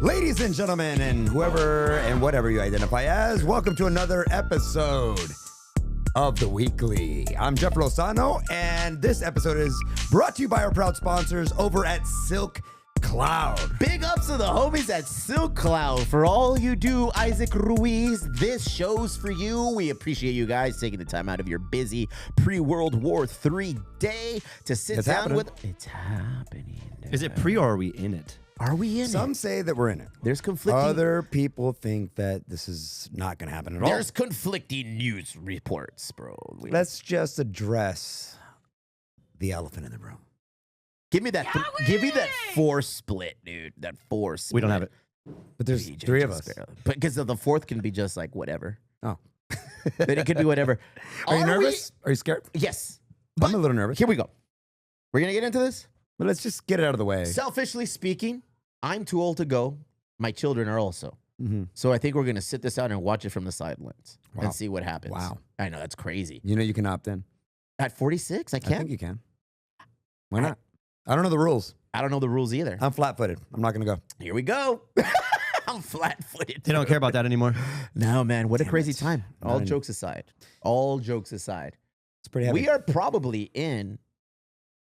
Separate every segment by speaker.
Speaker 1: Ladies and gentlemen, and whoever and whatever you identify as, welcome to another episode of The Weekly. I'm Jeff Lozano, and this episode is brought to you by our proud sponsors over at Silk Cloud.
Speaker 2: Big ups to the homies at Silk Cloud. For all you do, Isaac Ruiz, this show's for you. We appreciate you guys taking the time out of your busy pre-World War III day to sit
Speaker 1: It's
Speaker 2: down
Speaker 1: happening.
Speaker 2: with... It's happening.
Speaker 3: Is it pre or are we in it?
Speaker 2: Are we in
Speaker 1: Some
Speaker 2: it?
Speaker 1: say that we're in it.
Speaker 2: There's conflicting...
Speaker 1: Other people think that this is not going to happen at all.
Speaker 2: There's conflicting news reports, bro.
Speaker 1: Let's just address the elephant in the room.
Speaker 2: Give me that 4 split, dude. That 4 split.
Speaker 3: We don't have it.
Speaker 1: But there's
Speaker 2: BJ
Speaker 1: three of
Speaker 2: just
Speaker 1: us.
Speaker 2: barely- But because the fourth can be just like whatever.
Speaker 1: Oh.
Speaker 2: But it could be whatever.
Speaker 1: Are you nervous? Are you scared?
Speaker 2: Yes.
Speaker 1: I'm a little nervous.
Speaker 2: Here we go. We're going to get into this?
Speaker 1: But let's just get it out of the way.
Speaker 2: Selfishly speaking, I'm too old to go. My children are also.
Speaker 1: Mm-hmm.
Speaker 2: So I think we're going to sit this out and watch it from the sidelines
Speaker 1: Wow.
Speaker 2: and see what happens.
Speaker 1: Wow.
Speaker 2: I know, that's crazy.
Speaker 1: You know you can opt in.
Speaker 2: At 46, I
Speaker 1: I
Speaker 2: can't?
Speaker 1: think you can. Why not? I don't know the rules.
Speaker 2: I don't know the rules either.
Speaker 1: I'm flat-footed. I'm not going to go.
Speaker 2: Here we go. I'm flat-footed.
Speaker 3: They don't care about that anymore.
Speaker 2: No, man. What a
Speaker 1: Damn
Speaker 2: crazy
Speaker 1: it.
Speaker 2: time. All
Speaker 1: Not any-
Speaker 2: jokes aside. All jokes aside.
Speaker 1: It's pretty heavy.
Speaker 2: We are probably in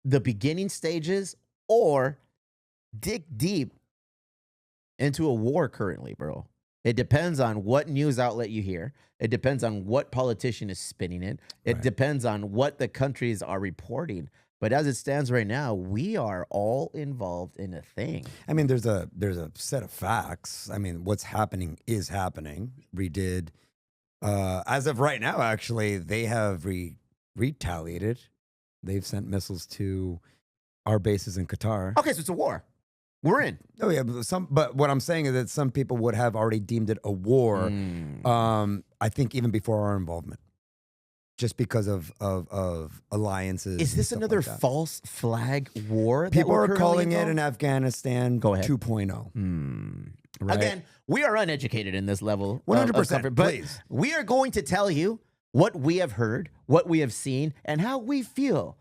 Speaker 2: the beginning stages or dig deep into a war currently, bro. It depends on what news outlet you hear. It depends on what politician is spinning it. It
Speaker 1: Right.
Speaker 2: depends on what the countries are reporting. But as it stands right now, we are all involved in a thing.
Speaker 1: I mean, there's a set of facts. I mean, what's happening is happening. Redid, as of right now, actually, they have retaliated. They've sent missiles to our bases in Qatar.
Speaker 2: Okay, so it's a war. We're in.
Speaker 1: Oh yeah, but what I'm saying is that some people would have already deemed it a war. I think even before our involvement, just because of alliances.
Speaker 2: Is
Speaker 1: and
Speaker 2: this
Speaker 1: stuff
Speaker 2: another
Speaker 1: like that.
Speaker 2: false flag war? that
Speaker 1: People
Speaker 2: we're
Speaker 1: are
Speaker 2: currently
Speaker 1: calling it
Speaker 2: involved?
Speaker 1: in Afghanistan
Speaker 2: Go ahead.
Speaker 1: 2.0. Right?
Speaker 2: Again, we are uneducated in this level.
Speaker 1: 100%,
Speaker 2: comfort, but
Speaker 1: please.
Speaker 2: we are going to tell you what we have heard, what we have seen, and how we feel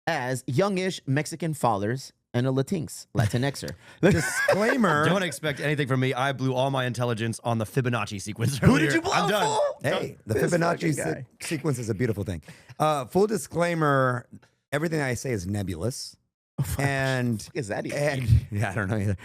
Speaker 2: as youngish Mexican fathers and a Latinxer.
Speaker 1: Disclaimer.
Speaker 3: Don't expect anything from me. I blew all my intelligence on the Fibonacci sequence.
Speaker 2: Who
Speaker 3: earlier.
Speaker 2: did you blow
Speaker 3: I'm done.
Speaker 2: for?
Speaker 1: Hey, the
Speaker 2: This
Speaker 1: Fibonacci
Speaker 2: fucking guy.
Speaker 1: sequence is a beautiful thing. Full disclaimer: everything I say is nebulous, and
Speaker 2: What is that even?
Speaker 1: and yeah, I don't know either.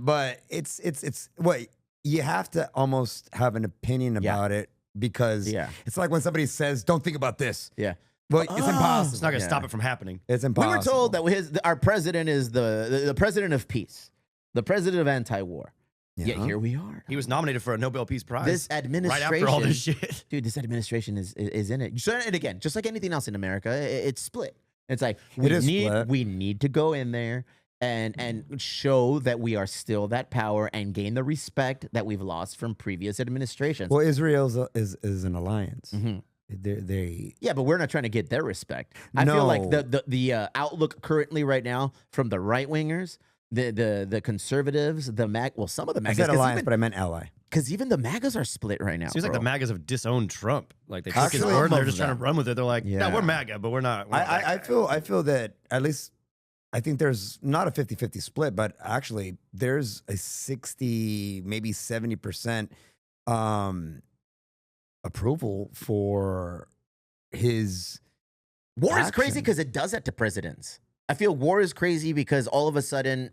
Speaker 1: But it's what you have to almost have an opinion
Speaker 2: Yeah.
Speaker 1: about it because
Speaker 2: Yeah.
Speaker 1: it's like when somebody says, "Don't think about this."
Speaker 2: Yeah.
Speaker 1: Well, it's impossible.
Speaker 3: It's not going to
Speaker 2: Yeah.
Speaker 3: stop it from happening.
Speaker 1: It's
Speaker 2: We
Speaker 1: impossible.
Speaker 2: were told that our president is the president of peace, the president of anti-war. Yet here we are.
Speaker 3: He was nominated for a Nobel Peace Prize.
Speaker 2: This
Speaker 3: right
Speaker 2: administration,
Speaker 3: after all this shit.
Speaker 2: dude, this administration is in it. So, and again, just like anything else in America, it's split. It's like
Speaker 1: It is split.
Speaker 2: we need to go in there and show that we are still that power and gain the respect that we've lost from previous administrations.
Speaker 1: Well, Israel is an alliance.
Speaker 2: Mhm.
Speaker 1: They
Speaker 2: Yeah, but we're not trying to get their respect. I feel like
Speaker 1: No.
Speaker 2: the outlook currently right now from the right wingers, the conservatives, some of the
Speaker 1: I
Speaker 2: MAGAs,
Speaker 1: said alliance, but I meant ally.
Speaker 2: because even the MAGAs are split right now.
Speaker 3: Seems like
Speaker 2: bro.
Speaker 3: the MAGAs have disowned Trump. Like they took his
Speaker 1: Actually,
Speaker 3: word and they're
Speaker 2: some
Speaker 3: just
Speaker 2: of
Speaker 3: trying to run with it. They're like,
Speaker 2: Yeah.
Speaker 3: no, we're MAGA, but we're not. We're not that
Speaker 1: I
Speaker 3: guy."
Speaker 1: feel that at least I think there's not a 50-50 split, but actually there's a 60, maybe 70% approval for his
Speaker 2: War is
Speaker 1: action.
Speaker 2: crazy because it does that to presidents. I feel war is crazy because all of a sudden,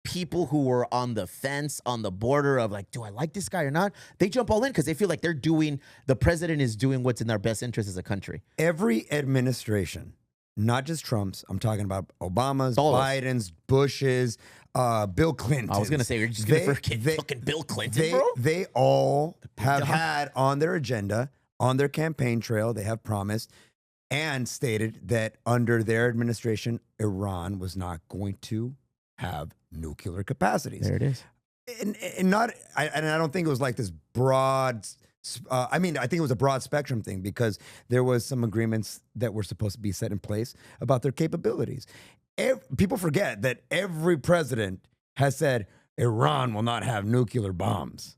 Speaker 2: people who were on the fence, on the border of like, do I like this guy or not? They jump all in because they feel like the president is doing what's in their best interest as a country.
Speaker 1: every administration, not just Trump's. I'm talking about Obama's,
Speaker 2: All of us.
Speaker 1: Biden's, Bush's, Bill Clinton.
Speaker 2: I was going to say, you're just going to forget fucking Bill Clinton, bro?
Speaker 1: They all have had on their agenda, on their campaign trail, they have promised and stated that under their administration, Iran was not going to have nuclear capacities.
Speaker 2: There it is.
Speaker 1: And I don't think it was like this broad. I mean, I think it was a broad spectrum thing because there was some agreements that were supposed to be set in place about their capabilities. People forget that every president has said Iran will not have nuclear bombs.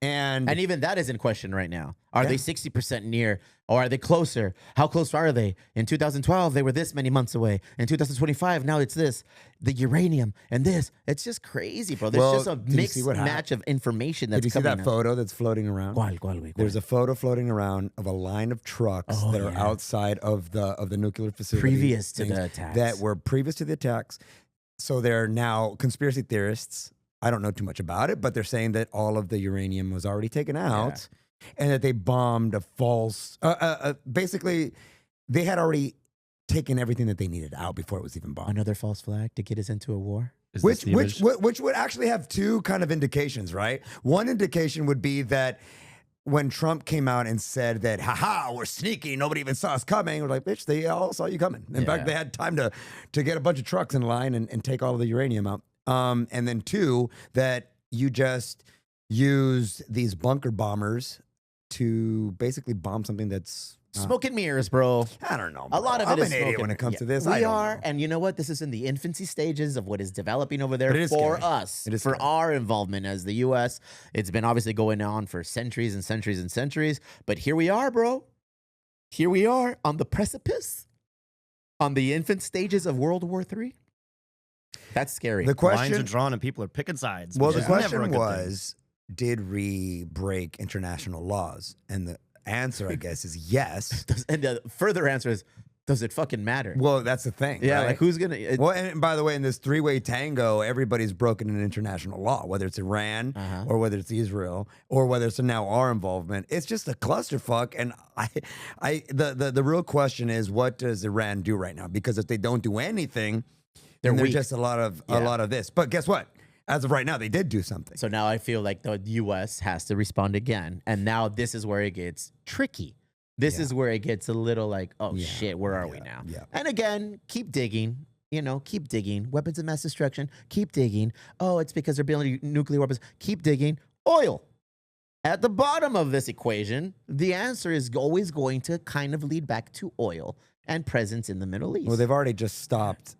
Speaker 1: And
Speaker 2: even that is in question right now. Are they 60% near, or are they closer? How close are they? In 2012, they were this many months away. In 2025, now it's this. The uranium and this. It's just crazy, bro. There's just a mixed match of information that's
Speaker 1: did you see
Speaker 2: coming
Speaker 1: that
Speaker 2: out.
Speaker 1: photo that's floating around? There's a photo floating around of a line of trucks that are outside of the nuclear facility.
Speaker 2: Previous to the attacks.
Speaker 1: That were previous to the attacks. So they're now conspiracy theorists. I don't know too much about it, but they're saying that all of the uranium was already taken out and that they bombed a false, basically they had already taken everything that they needed out before it was even bombed.
Speaker 2: Another false flag to get us into a war?
Speaker 1: Which would actually have two kind of indications, right? One indication would be that when Trump came out and said that, haha, we're sneaky, nobody even saw us coming, we're like, bitch, they all saw you coming. In fact, they had time to get a bunch of trucks in line and take all of the uranium out. And then two, that you just use these bunker bombers to basically bomb something that's
Speaker 2: smoke and mirrors, bro.
Speaker 1: I don't know.
Speaker 2: A lot of it is
Speaker 1: I'm an idiot when it comes to this.
Speaker 2: We are, and you know what? This is in the infancy stages of what is developing over there for us, for our involvement as the U.S. It's been obviously going on for centuries and centuries and centuries, but here we are, bro. Here we are on the precipice, on the infant stages of World War III. That's scary.
Speaker 3: The lines are drawn and people are picking sides.
Speaker 1: Well, the question was, did we break international laws? And the answer, I guess, is yes.
Speaker 2: And the further answer is, does it fucking matter?
Speaker 1: Well, that's the thing.
Speaker 2: Yeah,
Speaker 1: right?
Speaker 2: like who's going to...
Speaker 1: Well, and by the way, in this three-way tango, everybody's broken an international law, whether it's Iran or whether it's Israel or whether it's now our involvement. It's just a clusterfuck. And the real question is, what does Iran do right now? Because if they don't do anything... There's just a lot of this. But guess what? As of right now, they did do something.
Speaker 2: So now I feel like the U.S. has to respond again. And now this is where it gets tricky. This is where it gets a little like, oh, shit, where are we now?
Speaker 1: Yeah.
Speaker 2: And again, keep digging. Keep digging. Weapons of mass destruction. Keep digging. Oh, it's because they're building nuclear weapons. Keep digging. Oil. At the bottom of this equation, the answer is always going to kind of lead back to oil and presence in the Middle East.
Speaker 1: Well, they've already just stopped.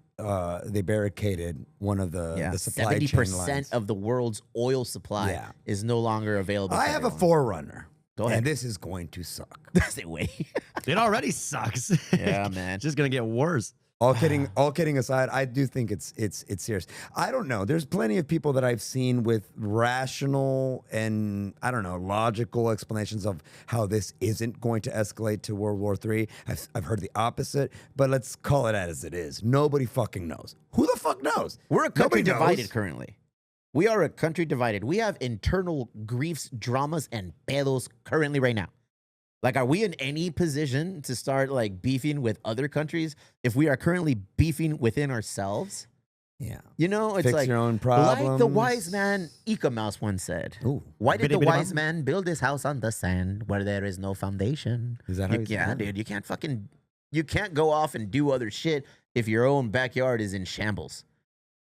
Speaker 1: They barricaded one of the supply chain lines.
Speaker 2: 70% of the world's oil supply is no longer available.
Speaker 1: I have a forerunner.
Speaker 2: Go ahead.
Speaker 1: And this is going to suck.
Speaker 2: Say wait.
Speaker 3: It already sucks.
Speaker 2: Yeah, man.
Speaker 3: It's just gonna get worse.
Speaker 1: All kidding aside, I do think it's serious. I don't know. There's plenty of people that I've seen with rational and logical explanations of how this isn't going to escalate to World War III. I've heard the opposite, but let's call it as it is. Nobody fucking knows. Who the fuck knows?
Speaker 2: We're a country divided currently. We are a country divided. We have internal griefs, dramas, and pedos currently right now. Like, are we in any position to start like beefing with other countries if we are currently beefing within ourselves?
Speaker 1: Yeah.
Speaker 2: It's
Speaker 1: Fix
Speaker 2: like
Speaker 1: your own problems.
Speaker 2: Like the wise man Ika Mouse once said.
Speaker 1: Ooh.
Speaker 2: Why did the wise man build his house on the sand where there is no foundation?
Speaker 1: Is that how you
Speaker 2: Yeah, dude. You can't go off and do other shit if your own backyard is in shambles.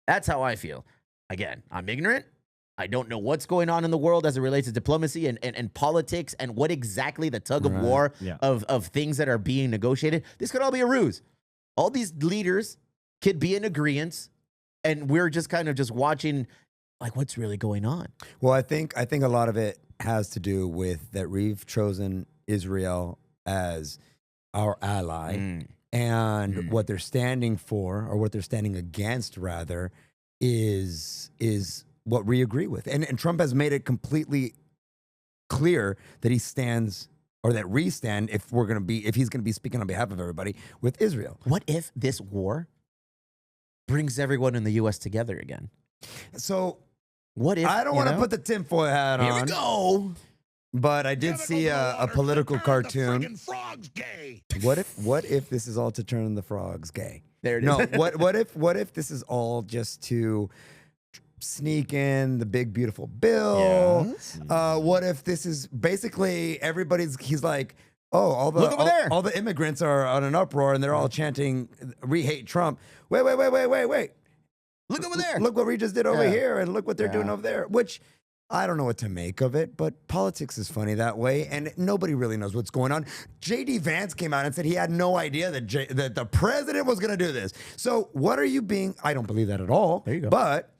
Speaker 2: That's how I feel. Again, I'm ignorant. I don't know what's going on in the world as it relates to diplomacy and politics and what exactly the tug of war of things that are being negotiated. This could all be a ruse. All these leaders could be in agreement, and we're just kind of just watching like what's really going on.
Speaker 1: Well, I think a lot of it has to do with that we've chosen Israel as our ally, and what they're standing for, or what they're standing against rather, is what we agree with. And Trump has made it completely clear that he stands, or that we stand, if he's going to be speaking on behalf of everybody, with Israel.
Speaker 2: What if this war brings everyone in the U.S. together again?
Speaker 1: So
Speaker 2: what if,
Speaker 1: I don't want to put the tinfoil hat on.
Speaker 2: Here we go.
Speaker 1: But I did see a political cartoon.
Speaker 4: Frog's gay.
Speaker 1: What if this is all to turn the frogs gay?
Speaker 2: There it is.
Speaker 1: No, what if this is all just to sneak in the big beautiful bill?
Speaker 2: Yes.
Speaker 1: What if this is basically he's like, oh,
Speaker 2: Look over there.
Speaker 1: all the immigrants are on an uproar and they're all chanting, "We hate Trump." Wait.
Speaker 2: Look over there.
Speaker 1: Look what we just did over here, and look what they're doing over there. Which I don't know what to make of it, but politics is funny that way, and nobody really knows what's going on. J.D. Vance came out and said he had no idea that the president was going to do this. So what are you being? I don't believe that at all.
Speaker 2: There you go.
Speaker 1: But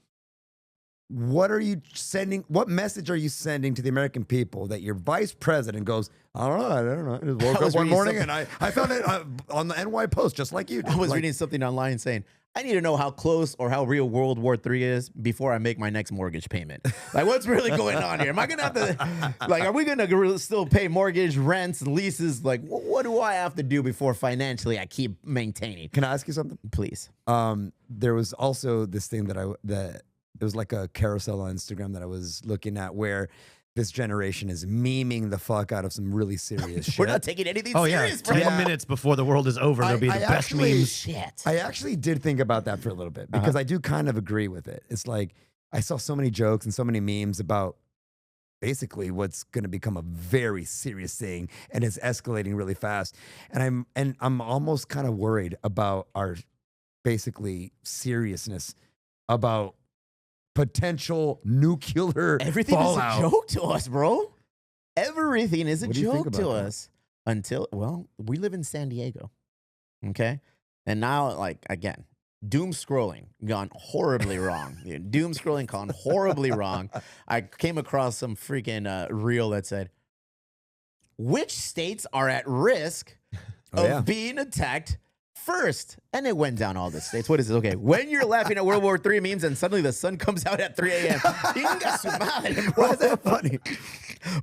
Speaker 1: what are you sending? What message are you sending to the American people that your vice president goes, I don't know. I just woke up one morning and I found it on the NY Post, just like you did.
Speaker 2: I was reading something online saying, I need to know how close or how real World War III is before I make my next mortgage payment. Like, what's really going on here? Am I going to have to, like, are we going to still pay mortgage, rents, and leases? Like, what do I have to do before financially I keep maintaining?
Speaker 1: Can I ask you something?
Speaker 2: Please.
Speaker 1: There was also this thing that it was like a carousel on Instagram that I was looking at where this generation is memeing the fuck out of some really serious shit.
Speaker 2: We're not taking anything
Speaker 3: Oh,
Speaker 2: serious,
Speaker 3: yeah.
Speaker 2: bro.
Speaker 3: 10 minutes before the world is over, there'll be the best
Speaker 1: actually-
Speaker 3: memes.
Speaker 2: Shit.
Speaker 1: I actually did think about that for a little bit because I do kind of agree with it. It's like I saw so many jokes and so many memes about basically what's going to become a very serious thing, and it's escalating really fast. And I'm almost kind of worried about our basically seriousness about potential nuclear
Speaker 2: Everything
Speaker 1: fallout.
Speaker 2: is a joke to us, bro. Everything is a
Speaker 1: What do you think
Speaker 2: joke to
Speaker 1: about that?
Speaker 2: us until, well, we live in San Diego. Okay. And now, like, again, doom scrolling gone horribly wrong. Yeah, doom scrolling gone horribly wrong. I came across some freaking reel that said, which states are at risk of being attacked first? And it went down all the states. What is it? Okay. When you're laughing at World War III memes and suddenly the sun comes out at 3 a.m. Inga su madre, bro.
Speaker 1: Why is that funny?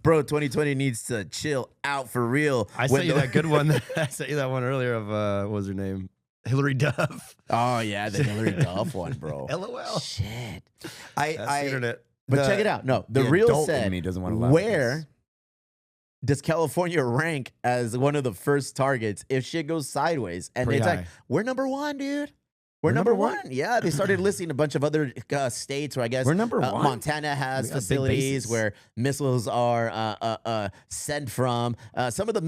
Speaker 2: Bro, 2020 needs to chill out for real.
Speaker 3: I sent you that good one. I sent you that one earlier of, what was her name? Hillary Duff.
Speaker 2: Oh, yeah, the Hillary Duff one, bro.
Speaker 3: LOL.
Speaker 2: Shit.
Speaker 3: That's the internet.
Speaker 2: But check it out. No, the
Speaker 1: the
Speaker 2: reel
Speaker 1: adult in
Speaker 2: said,
Speaker 1: me doesn't wanna laugh at
Speaker 2: where
Speaker 1: this.
Speaker 2: does California rank as one of the first targets if shit goes sideways? And
Speaker 3: Pretty
Speaker 2: it's like,
Speaker 3: high.
Speaker 2: we're number one, dude. We're number one. Yeah, they started listing a bunch of other states where I guess
Speaker 1: We're number one?
Speaker 2: Montana has
Speaker 3: We got big
Speaker 2: facilities
Speaker 3: bases.
Speaker 2: where missiles are sent from. Some of the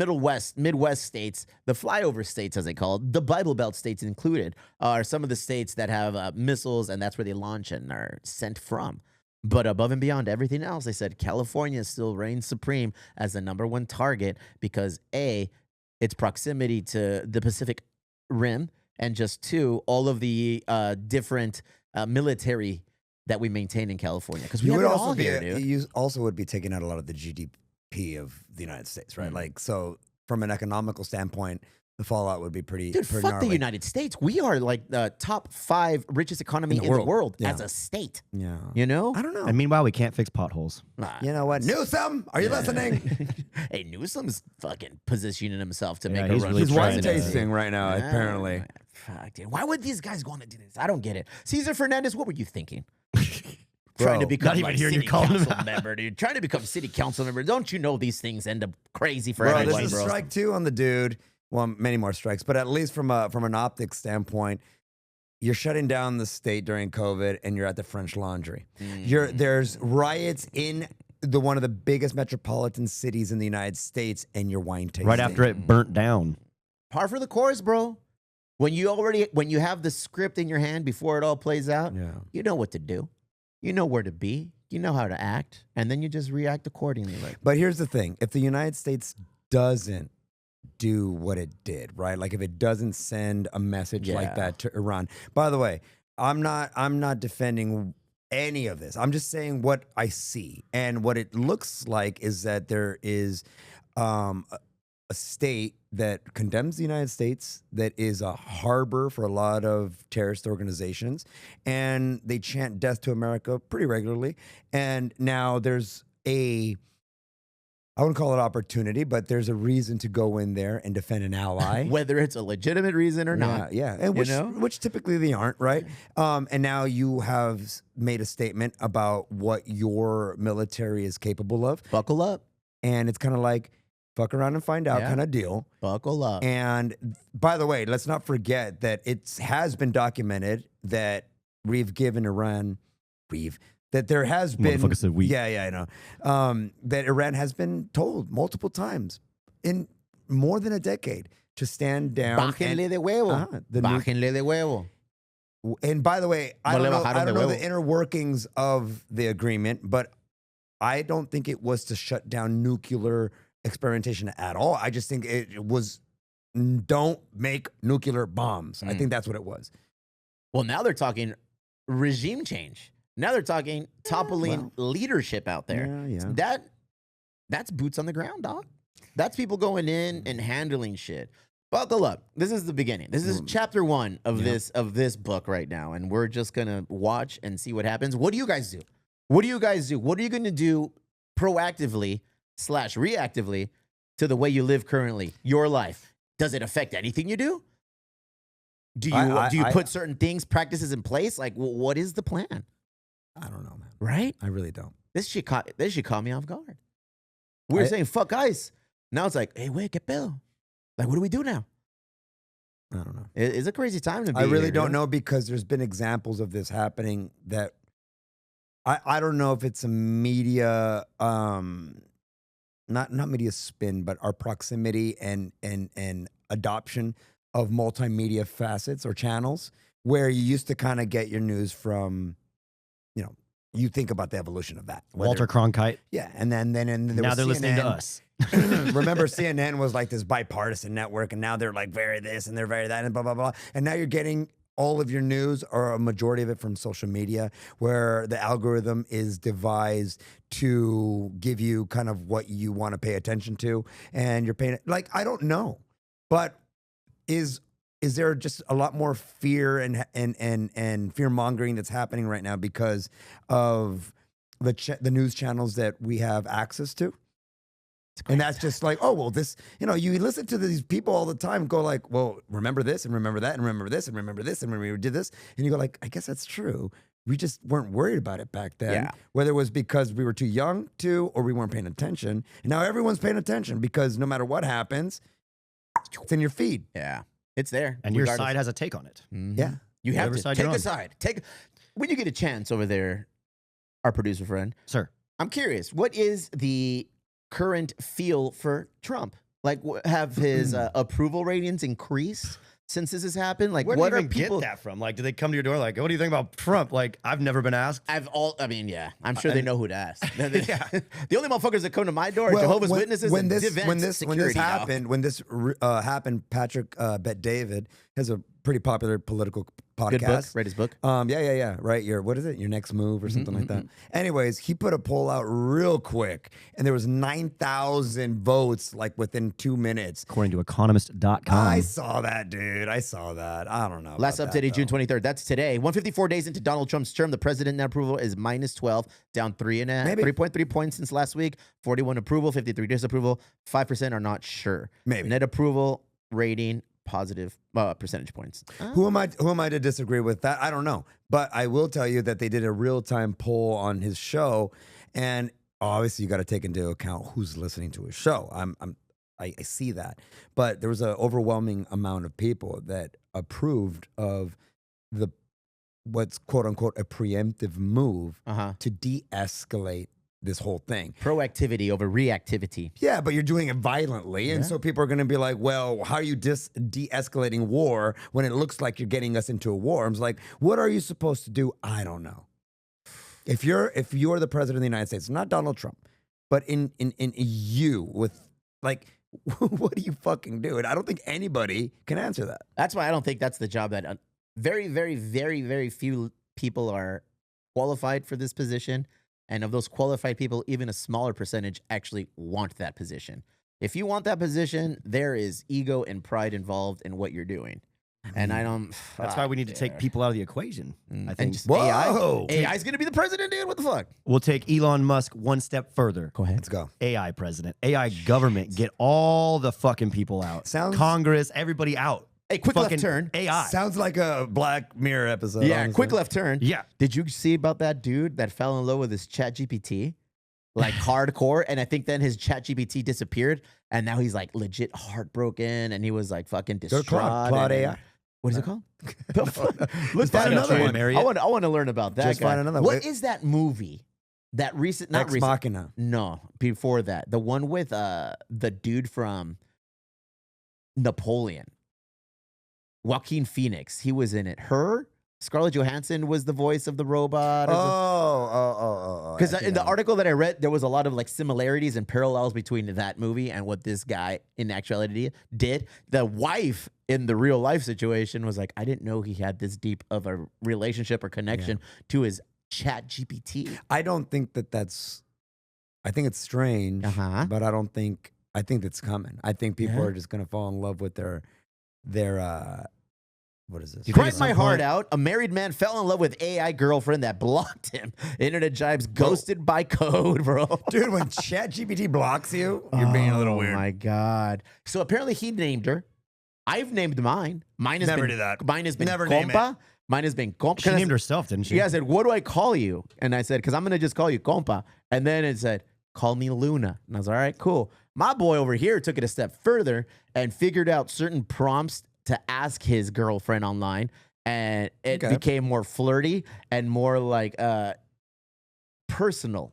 Speaker 2: Midwest states, the flyover states, as they call it, the Bible Belt states included, are some of the states that have missiles, and that's where they launch and are sent from. But above and beyond everything else, they said California still reigns supreme as the number one target because A, its proximity to the Pacific Rim, and just two, all of the different military that we maintain in California. Because we
Speaker 1: You
Speaker 2: have
Speaker 1: would
Speaker 2: it
Speaker 1: also
Speaker 2: all
Speaker 1: be
Speaker 2: here, dude.
Speaker 1: you also would be taking out a lot of the GDP of the United States, right? Like, so from an economical standpoint, the fallout would be pretty.
Speaker 2: Dude,
Speaker 1: pretty
Speaker 2: fuck
Speaker 1: gnarly.
Speaker 2: the United States. We are like the top 5 richest economy in the world
Speaker 1: Yeah.
Speaker 2: as a state.
Speaker 1: Yeah,
Speaker 2: You know?
Speaker 1: I don't know.
Speaker 3: And meanwhile, we can't fix potholes.
Speaker 1: You know what, Newsom? Are you listening?
Speaker 2: Hey, Newsom's fucking positioning himself to make
Speaker 3: Yeah,
Speaker 2: a
Speaker 3: he's
Speaker 2: run
Speaker 3: really
Speaker 2: for
Speaker 1: He's wine
Speaker 3: trying to-
Speaker 2: presidency.
Speaker 1: tasting right now,
Speaker 2: Yeah.
Speaker 1: apparently.
Speaker 2: Fuck, dude. Why would these guys want to do this? I don't get it. Cesar Fernandez, what were you thinking?
Speaker 1: Bro,
Speaker 2: Trying to become
Speaker 3: not even
Speaker 2: like,
Speaker 3: hearing you
Speaker 2: city
Speaker 3: calling him
Speaker 2: council
Speaker 3: out.
Speaker 2: member, dude. Trying to become city council member. Don't you know these things end up crazy for
Speaker 1: Bro,
Speaker 2: everybody,
Speaker 1: this is
Speaker 2: bro?
Speaker 1: strike 2 on the dude. Well, many more strikes, but at least from an optics standpoint, you're shutting down the state during COVID, and you're at the French Laundry. There's riots in one of the biggest metropolitan cities in the United States, and you're wine tasting.
Speaker 3: Right after it burnt down.
Speaker 2: Par for the course, bro. When you have the script in your hand before it all plays out,
Speaker 1: Yeah.
Speaker 2: you know what to do. You know where to be. You know how to act, and then you just react accordingly. Like,
Speaker 1: But here's the thing: if the United States doesn't do what it did, right? Like if it doesn't send a message like
Speaker 2: Yeah.
Speaker 1: that to Iran. By the way, I'm not defending any of this. I'm just saying what I see, and what it looks like is that there is a state that condemns the United States, that is a harbor for a lot of terrorist organizations, and they chant death to America pretty regularly. And now there's I wouldn't call it opportunity, but there's a reason to go in there and defend an ally.
Speaker 2: whether it's a legitimate reason or not.
Speaker 1: Yeah, and which typically they aren't, right? And now you have made a statement about what your military is capable of,
Speaker 2: Buckle up.
Speaker 1: and it's kind of like fuck around and find out
Speaker 2: Yeah.
Speaker 1: kind of deal.
Speaker 2: Buckle up.
Speaker 1: And by the way, let's not forget that it has been documented that we've given Iran, that there has been,
Speaker 3: Motherfucker said we.
Speaker 1: yeah, I know, that Iran has been told multiple times in more than a decade to stand down.
Speaker 2: Bájenle de huevo. Bájenle de huevo.
Speaker 1: And by the way, I
Speaker 2: No
Speaker 1: don't
Speaker 2: le
Speaker 1: know,
Speaker 2: bajaron
Speaker 1: I don't
Speaker 2: de
Speaker 1: know
Speaker 2: huevo.
Speaker 1: the inner workings of the agreement, but I don't think it was to shut down nuclear experimentation at all. I just think it was don't make nuclear bombs. I think that's what it was.
Speaker 2: Well, now they're talking regime change. Now they're talking toppling leadership out there.
Speaker 1: Yeah.
Speaker 2: That's boots on the ground, dog. That's people going in and handling shit. Buckle up. This is the beginning. This is chapter 1 of this book right now, and we're just gonna watch and see what happens. What do you guys do? What are you going to do proactively/reactively to the way you live currently, your life? Does it affect anything you do? Do you put certain things, practices in place? Like, what is the plan?
Speaker 1: I don't know, man.
Speaker 2: Right?
Speaker 1: I really don't.
Speaker 2: This shit caught me off guard. We were saying fuck ice. Now it's like, hey, wait, get Bill. Like, what do we do now?
Speaker 1: I don't know.
Speaker 2: It's a crazy time to be.
Speaker 1: I really
Speaker 2: here,
Speaker 1: don't
Speaker 2: dude.
Speaker 1: know, because there's been examples of this happening that I don't know if it's a media not media spin, but our proximity and adoption of multimedia facets or channels, where you used to kind of get your news from, you think about the evolution of that.
Speaker 3: Walter Cronkite.
Speaker 1: Yeah, and then there
Speaker 3: Now
Speaker 1: was
Speaker 3: they're listening to
Speaker 1: CNN.
Speaker 3: us.
Speaker 1: Remember, CNN was like this bipartisan network, and now they're like very this and they're very that and blah, blah, blah. And now you're getting all of your news, or a majority of it, from social media, where the algorithm is devised to give you kind of what you want to pay attention to. And you're paying, like, I don't know, but is there just a lot more fear and fear mongering that's happening right now because of the news channels that we have access to? And that's just like, oh, well, this, you listen to these people all the time go like, well, remember this and remember that and remember this and remember this and remember we did this. And you go like, I guess that's true. We just weren't worried about it back then.
Speaker 2: Yeah.
Speaker 1: Whether it was because we were too young to, or we weren't paying attention. And now everyone's paying attention, because no matter what happens, it's in your feed.
Speaker 2: Yeah, it's there.
Speaker 3: And your side has a take on it.
Speaker 2: Mhm.
Speaker 1: Yeah.
Speaker 2: You have
Speaker 3: Whatever
Speaker 2: to
Speaker 3: side
Speaker 2: take
Speaker 3: you're
Speaker 2: a
Speaker 3: on.
Speaker 2: side. When you get a chance over there, our producer friend,
Speaker 3: Sir.
Speaker 2: I'm curious, what is the current feel for Trump? Like, have his approval ratings increased since this has happened? Like,
Speaker 3: Where
Speaker 2: what
Speaker 3: do you
Speaker 2: are
Speaker 3: even
Speaker 2: people?
Speaker 3: get that from? Like, do they come to your door like, what do you think about Trump? Like, I've never been asked.
Speaker 2: I'm sure they know who to ask. The only motherfuckers that come to my door are
Speaker 1: Well,
Speaker 2: Jehovah's Witnesses
Speaker 1: when
Speaker 2: and
Speaker 1: this
Speaker 2: security, dog.
Speaker 1: happened, Patrick Bet David has a pretty popular political podcast.
Speaker 2: Good book. Read his book.
Speaker 1: Yeah. Right. What is it? Your next move or something like that. Anyways, he put a poll out real quick, and there was 9,000 votes like within 2 minutes.
Speaker 3: According to economist.com.
Speaker 1: I saw that, dude. I saw that. I don't know.
Speaker 2: Last
Speaker 1: about that,
Speaker 2: updated June
Speaker 1: though.
Speaker 2: 23rd. That's today. 154 days into Donald Trump's term, the president net approval is minus 12, down 3.3 points since last week. 41 approval, 53 disapproval. 5% are not sure.
Speaker 1: Maybe.
Speaker 2: Net approval rating positive percentage points.
Speaker 1: Who am I to disagree with that? I don't know. But I will tell you that they did a real-time poll on his show, and obviously you got to take into account who's listening to his show. I see that. But there was an overwhelming amount of people that approved of what's quote unquote a preemptive move to de-escalate this whole thing.
Speaker 2: Proactivity over reactivity.
Speaker 1: Yeah, but you're doing it violently. And so people are going to be like, well, how are you de-escalating war when it looks like you're getting us into a war? I'm like, what are you supposed to do? I don't know. If you're the president of the United States, not Donald Trump, but in you with like, what do you fucking do? And I don't think anybody can answer that.
Speaker 2: That's why I don't think that's the job that very, very, very, very few people are qualified for this position. And of those qualified people, even a smaller percentage actually want that position. If you want that position, there is ego and pride involved in what you're doing. And I don't.
Speaker 3: That's why we need to take people out of the equation. I
Speaker 2: And
Speaker 3: think
Speaker 2: just
Speaker 1: Whoa.
Speaker 2: AI is going to be the president, dude. What the fuck?
Speaker 3: we'll take Elon Musk one step further.
Speaker 2: Go ahead.
Speaker 1: Let's go.
Speaker 3: AI president, AI government, get all the fucking people out.
Speaker 1: Sounds-
Speaker 3: Congress, everybody out.
Speaker 2: Hey, quick
Speaker 3: Fucking
Speaker 2: left turn.
Speaker 3: AI.
Speaker 1: Sounds like a Black Mirror episode.
Speaker 2: Yeah,
Speaker 1: honestly.
Speaker 2: quick left turn.
Speaker 3: Yeah.
Speaker 2: Did you see about that dude that fell in love with his chat GPT? Like hardcore. And I think then his chat GPT disappeared. And now he's like legit heartbroken. And he was like fucking distraught.
Speaker 1: Claude AI.
Speaker 2: What is it called?
Speaker 1: Let's
Speaker 2: Let's
Speaker 1: find another one.
Speaker 2: I want to learn about that.
Speaker 1: Just
Speaker 2: guy.
Speaker 1: find another
Speaker 2: What
Speaker 1: one.
Speaker 2: is that movie? That recent, not
Speaker 1: Ex
Speaker 2: recent.
Speaker 1: Machina.
Speaker 2: No, before that, the one with the dude from Napoleon, Joaquin Phoenix. He was in it. Her, Scarlett Johansson was the voice of the robot.
Speaker 1: Oh.
Speaker 2: Because
Speaker 1: I see
Speaker 2: in the
Speaker 1: that.
Speaker 2: article that I read, there was a lot of like similarities and parallels between that movie and what this guy in actuality did. The wife in the real life situation was like, I didn't know he had this deep of a relationship or connection to his Chat GPT.
Speaker 1: I don't think that's. I think it's strange, but I think it's coming. I think people are just gonna fall in love with their what is this?
Speaker 2: Cried my heart out. A married man fell in love with AI girlfriend that blocked him. Internet jibes ghosted by code, bro.
Speaker 1: Dude, when ChatGPT blocks you, you're being a little weird.
Speaker 2: Oh my God. So apparently he named her. I've named mine. Mine has
Speaker 1: Never
Speaker 2: been
Speaker 1: do that.
Speaker 2: Mine has been
Speaker 1: Never name
Speaker 2: compa. Mine has been compa.
Speaker 3: She named herself, didn't she?
Speaker 2: Yeah, I said, what do I call you? And I said, because I'm gonna just call you compa. And then it said, call me Luna. And I was all right, cool. My boy over here took it a step further and figured out certain prompts to ask his girlfriend online, and it became more flirty and more like personal.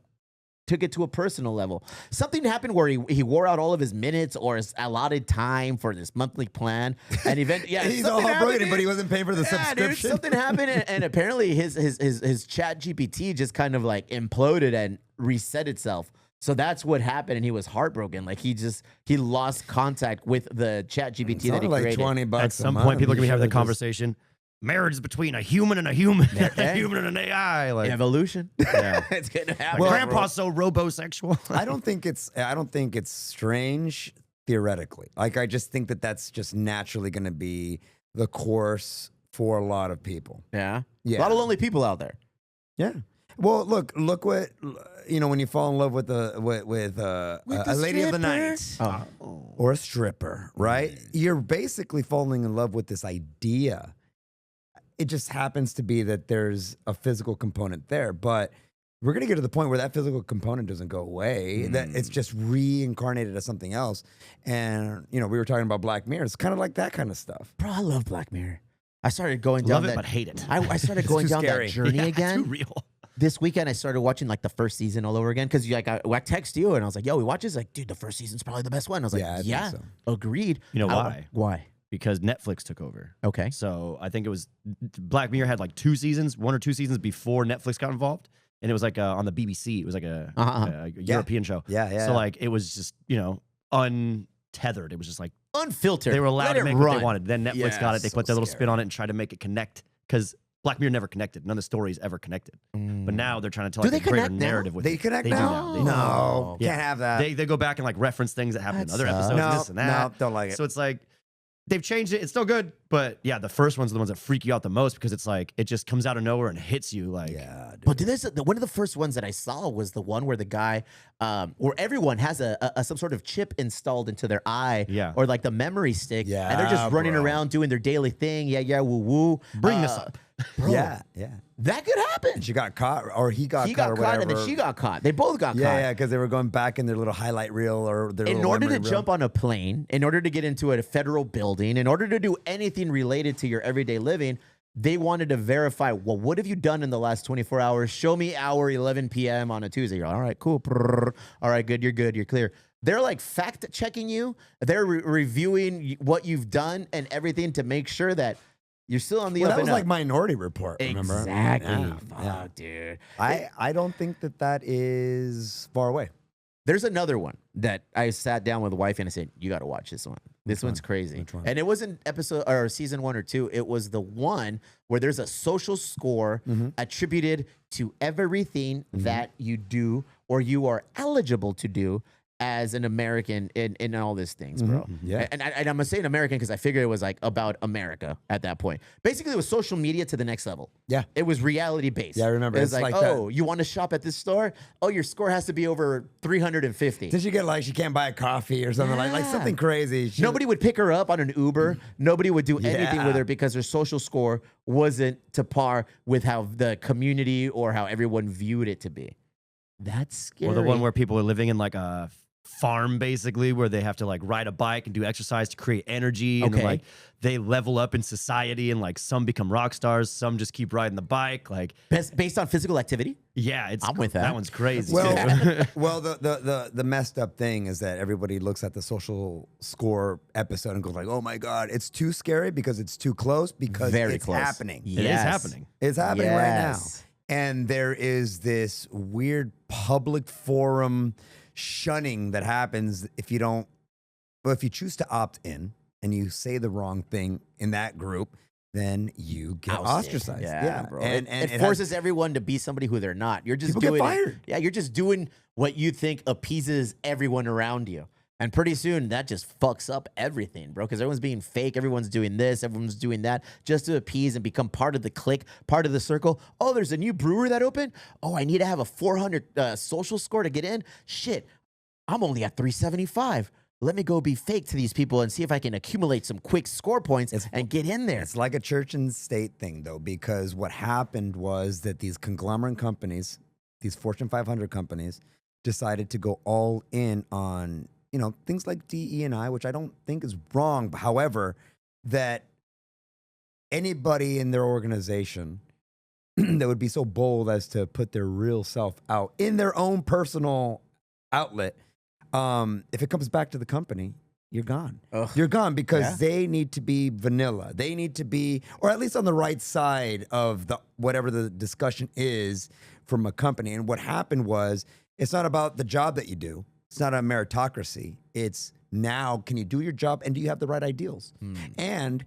Speaker 2: Took it to a personal level. Something happened where he wore out all of his minutes or his allotted time for this monthly plan, and
Speaker 1: he's all heartbroken, but he wasn't paying for the subscription.
Speaker 2: Dude, something happened, and apparently his Chat GPT just kind of like imploded and reset itself. So that's what happened, and he was heartbroken. Like he lost contact with the Chat GPT that he created.
Speaker 1: $20
Speaker 3: At some point, people are gonna be having the conversation. Marriage is between a human and a human, a human and an AI. Like
Speaker 2: evolution.
Speaker 3: Yeah.
Speaker 2: It's gonna happen.
Speaker 3: Well, Grandpa's so robosexual.
Speaker 1: I don't think it's strange theoretically. Like I just think that's just naturally going to be the course for a lot of people.
Speaker 2: Yeah.
Speaker 1: Yeah.
Speaker 2: A lot of lonely people out there.
Speaker 1: Yeah. Well, look what when you fall in love with a lady of the night or a stripper, right? You're basically falling in love with this idea. It just happens to be that there's a physical component there, but we're going to get to the point where that physical component doesn't go away, that it's just reincarnated as something else. And, we were talking about Black Mirror. It's kind of like that kind of stuff.
Speaker 2: Bro, I love Black Mirror. I started going down
Speaker 3: Love it, but hate it.
Speaker 2: I started going down that journey again.
Speaker 3: Too real.
Speaker 2: This weekend, I started watching like the first season all over again because I text you and I was like, "Yo, we watch this." Like, dude, the first season's probably the best one. I was like, "Yeah,
Speaker 1: think
Speaker 2: agreed."
Speaker 3: You know why?
Speaker 2: Why?
Speaker 3: Because Netflix took over.
Speaker 2: Okay.
Speaker 3: So I think it was Black Mirror had like 2 seasons, 1 or 2 seasons before Netflix got involved, and it was like on the BBC. It was like a European show.
Speaker 1: Yeah.
Speaker 3: So like it was just untethered. It was just like
Speaker 2: Unfiltered.
Speaker 3: they were allowed to make what they wanted. Then Netflix got it. They
Speaker 1: so
Speaker 3: put their little
Speaker 1: scary.
Speaker 3: spin on it and tried to make it connect because Black Mirror never connected. None of the stories ever connected. But now they're trying to tell
Speaker 2: Do
Speaker 3: like
Speaker 2: they
Speaker 3: a greater
Speaker 2: connect now?
Speaker 3: narrative with
Speaker 1: They
Speaker 3: it.
Speaker 1: connect
Speaker 3: They do
Speaker 1: now?
Speaker 3: They do
Speaker 1: No,
Speaker 3: Yeah.
Speaker 1: can't have that.
Speaker 3: They go back and like reference things that happened in other
Speaker 2: That
Speaker 3: episodes,
Speaker 2: sucks.
Speaker 3: and this and that.
Speaker 1: No, don't like it.
Speaker 3: So it's like they've changed it. It's still good, but yeah, the first ones are the ones that freak you out the most because it's like it just comes out of nowhere and hits you. Like,
Speaker 1: yeah, dude.
Speaker 2: But one of the first ones that I saw was the one where the guy, where everyone has some sort of chip installed into their eye,
Speaker 3: or
Speaker 2: like the memory stick,
Speaker 1: Yeah,
Speaker 2: and they're just running
Speaker 1: bro.
Speaker 2: around doing their daily thing. Yeah, woo woo.
Speaker 3: Bring this up.
Speaker 2: Bro,
Speaker 1: yeah.
Speaker 2: that could happen.
Speaker 1: She got caught, or he got
Speaker 2: He
Speaker 1: caught,
Speaker 2: got
Speaker 1: or
Speaker 2: caught,
Speaker 1: whatever.
Speaker 2: and then she got caught. They both got caught.
Speaker 1: Yeah, because they were going back in their little highlight reel or their
Speaker 2: In
Speaker 1: little
Speaker 2: order to
Speaker 1: memory reel.
Speaker 2: jump on a plane, in order to get into a federal building, in order to do anything related to your everyday living, they wanted to verify, well, what have you done in the last 24 hours? Show me hour 11 p.m. on a Tuesday. You're like, all right, cool. All right, good. You're clear. They're like fact checking you. They're reviewing what you've done and everything to make sure that you're still on the up
Speaker 1: that
Speaker 2: and
Speaker 1: was
Speaker 2: up.
Speaker 1: like Minority Report, remember?
Speaker 2: Exactly.
Speaker 1: Yeah.
Speaker 2: Fuck, dude.
Speaker 1: I don't think that is far away.
Speaker 2: There's another one that I sat down with the wife and I said, you got to watch this one. This one's crazy.
Speaker 1: Which one?
Speaker 2: And it wasn't episode or season 1 or 2. It was the one where there's a social score attributed to everything that you do or you are eligible to do as an American in all these things, bro.
Speaker 1: Yeah.
Speaker 2: And I'm going to say an American because I figured it was like about America at that point. Basically, it was social media to the next level.
Speaker 1: Yeah.
Speaker 2: It was reality based.
Speaker 1: Yeah, I remember.
Speaker 2: It was
Speaker 1: It's
Speaker 2: like,
Speaker 1: like that.
Speaker 2: oh, you want to shop at this store? Oh, your score has to be over 350.
Speaker 1: Did she get like she can't buy a coffee or something like
Speaker 2: Yeah.
Speaker 1: something crazy?
Speaker 2: Nobody would pick her up on an Uber. Nobody would do anything
Speaker 1: Yeah.
Speaker 2: with her because her social score wasn't to par with how the community or how everyone viewed it to be. That's scary.
Speaker 3: Or the one where people are living in like a farm basically where they have to like ride a bike and do exercise to create energy and then,
Speaker 2: Okay.
Speaker 3: like they level up in society and like some become rock stars, some just keep riding the bike. Like
Speaker 2: based on physical activity.
Speaker 3: yeah, it's
Speaker 2: I'm with that.
Speaker 3: That one's crazy.
Speaker 1: Well,
Speaker 3: too.
Speaker 1: well, the messed up thing is that everybody looks at the social score episode and goes like, "Oh my god, it's too scary because it's too close because
Speaker 2: Very
Speaker 1: it's
Speaker 2: close.
Speaker 1: happening.
Speaker 3: It is
Speaker 2: Yes.
Speaker 3: happening.
Speaker 1: It's happening right now."
Speaker 2: Yes.
Speaker 1: And there is this weird public forum shunning that happens if you don't. Well, if you choose to opt in and you say the wrong thing in that group, then you get ostracized.
Speaker 2: Yeah, bro.
Speaker 1: And
Speaker 2: it forces everyone to be somebody who they're not. You're just
Speaker 1: people
Speaker 2: doing
Speaker 1: get fired.
Speaker 2: Yeah, you're just doing what you think appeases everyone around you. And pretty soon that just fucks up everything, bro. Because everyone's being fake. Everyone's doing this. Everyone's doing that just to appease and become part of the clique, part of the circle. Oh, there's a new brewery that opened. Oh, I need to have a 400 social score to get in. Shit, I'm only at 375. Let me go be fake to these people and see if I can accumulate some quick score points and get in there.
Speaker 1: It's like a church and state thing, though, because what happened was that these conglomerate companies, these Fortune 500 companies, decided to go all in on, things like DE&I, which I don't think is wrong. However, that anybody in their organization that would be so bold as to put their real self out in their own personal outlet, if it comes back to the company, you're gone.
Speaker 2: Ugh.
Speaker 1: You're gone because they need to be vanilla. They need to be, or at least on the right side of whatever the discussion is from a company. And what happened was, it's not about the job that you do. It's not a meritocracy. It's now, can you do your job and do you have the right ideals? And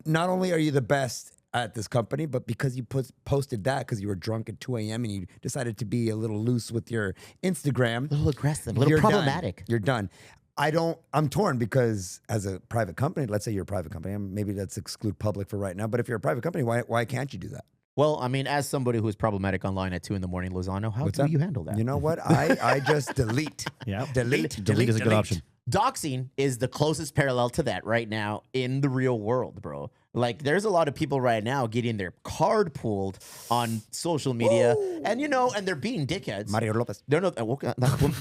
Speaker 1: not only are you the best at this company, but because you posted that because you were drunk at 2 a.m. and you decided to be a little loose with your Instagram.
Speaker 2: A little aggressive, a little problematic.
Speaker 1: You're done. I'm torn because as a private company, let's say you're a private company, maybe let's exclude public for right now, but if you're a private company, why can't you do that?
Speaker 2: Well, I mean, as somebody who's problematic online at 2 a.m, Lozano, how do you handle that?
Speaker 1: You know what? I just delete.
Speaker 3: Yeah.
Speaker 1: Delete
Speaker 3: is a good option.
Speaker 2: Doxing is the closest parallel to that right now in the real world, bro. Like, there's a lot of people right now getting their card pulled on social media, and they're being dickheads.
Speaker 1: Mario Lopez.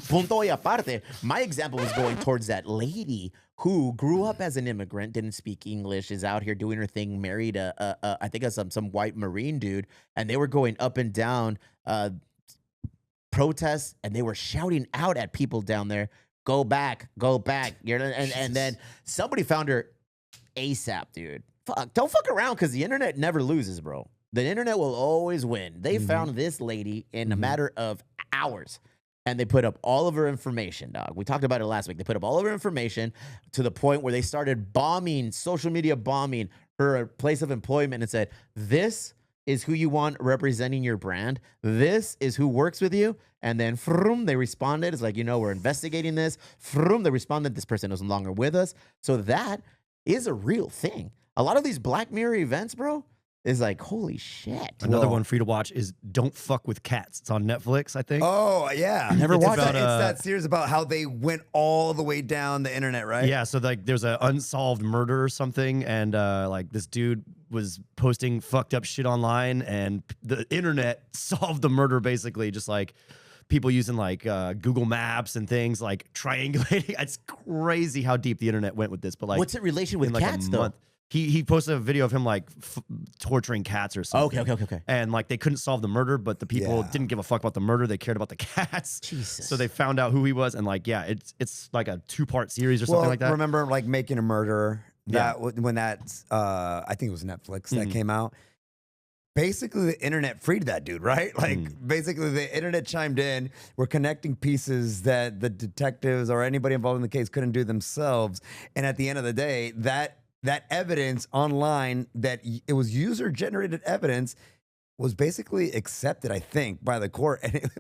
Speaker 2: Punto y aparte. My example was going towards that lady who grew up as an immigrant, didn't speak English, is out here doing her thing, married I think some white Marine dude, and they were going up and down protests, and they were shouting out at people down there, go back, go back. And then somebody found her ASAP, dude. Don't fuck around because the internet never loses, bro. The internet will always win. They found this lady in a matter of hours, and they put up all of her information, dog. We talked about it last week. They put up all of her information to the point where they started social media bombing her place of employment and said, this is who you want representing your brand. This is who works with you. And then, they responded. It's like, we're investigating this. They responded, this person is no longer with us. So that is a real thing. A lot of these Black Mirror events, bro, is like, holy shit.
Speaker 3: Another one for you to watch is Don't Fuck with Cats. It's on Netflix, I think.
Speaker 1: Oh, yeah.
Speaker 2: Never watched
Speaker 1: it. It's that series about how they went all the way down the internet, right?
Speaker 3: Yeah, so there's an unsolved murder or something, and this dude was posting fucked up shit online, and the internet solved the murder basically, just like people using Google Maps and things, like triangulating. It's crazy how deep the internet went with this. But
Speaker 2: what's it relation with cats, though?
Speaker 3: He posted a video of him torturing cats or something.
Speaker 2: Okay.
Speaker 3: And they couldn't solve the murder, but the people didn't give a fuck about the murder. They cared about the cats.
Speaker 2: Jesus.
Speaker 3: So they found out who he was, and it's like a 2-part series or something like that.
Speaker 1: Remember Making a Murderer? When I think it was Netflix that came out. Basically, the internet freed that dude, right? Basically, the internet chimed in. We're connecting pieces that the detectives or anybody involved in the case couldn't do themselves. And at the end of the day, that evidence online, that it was user-generated evidence, was basically accepted, I think, by the court. And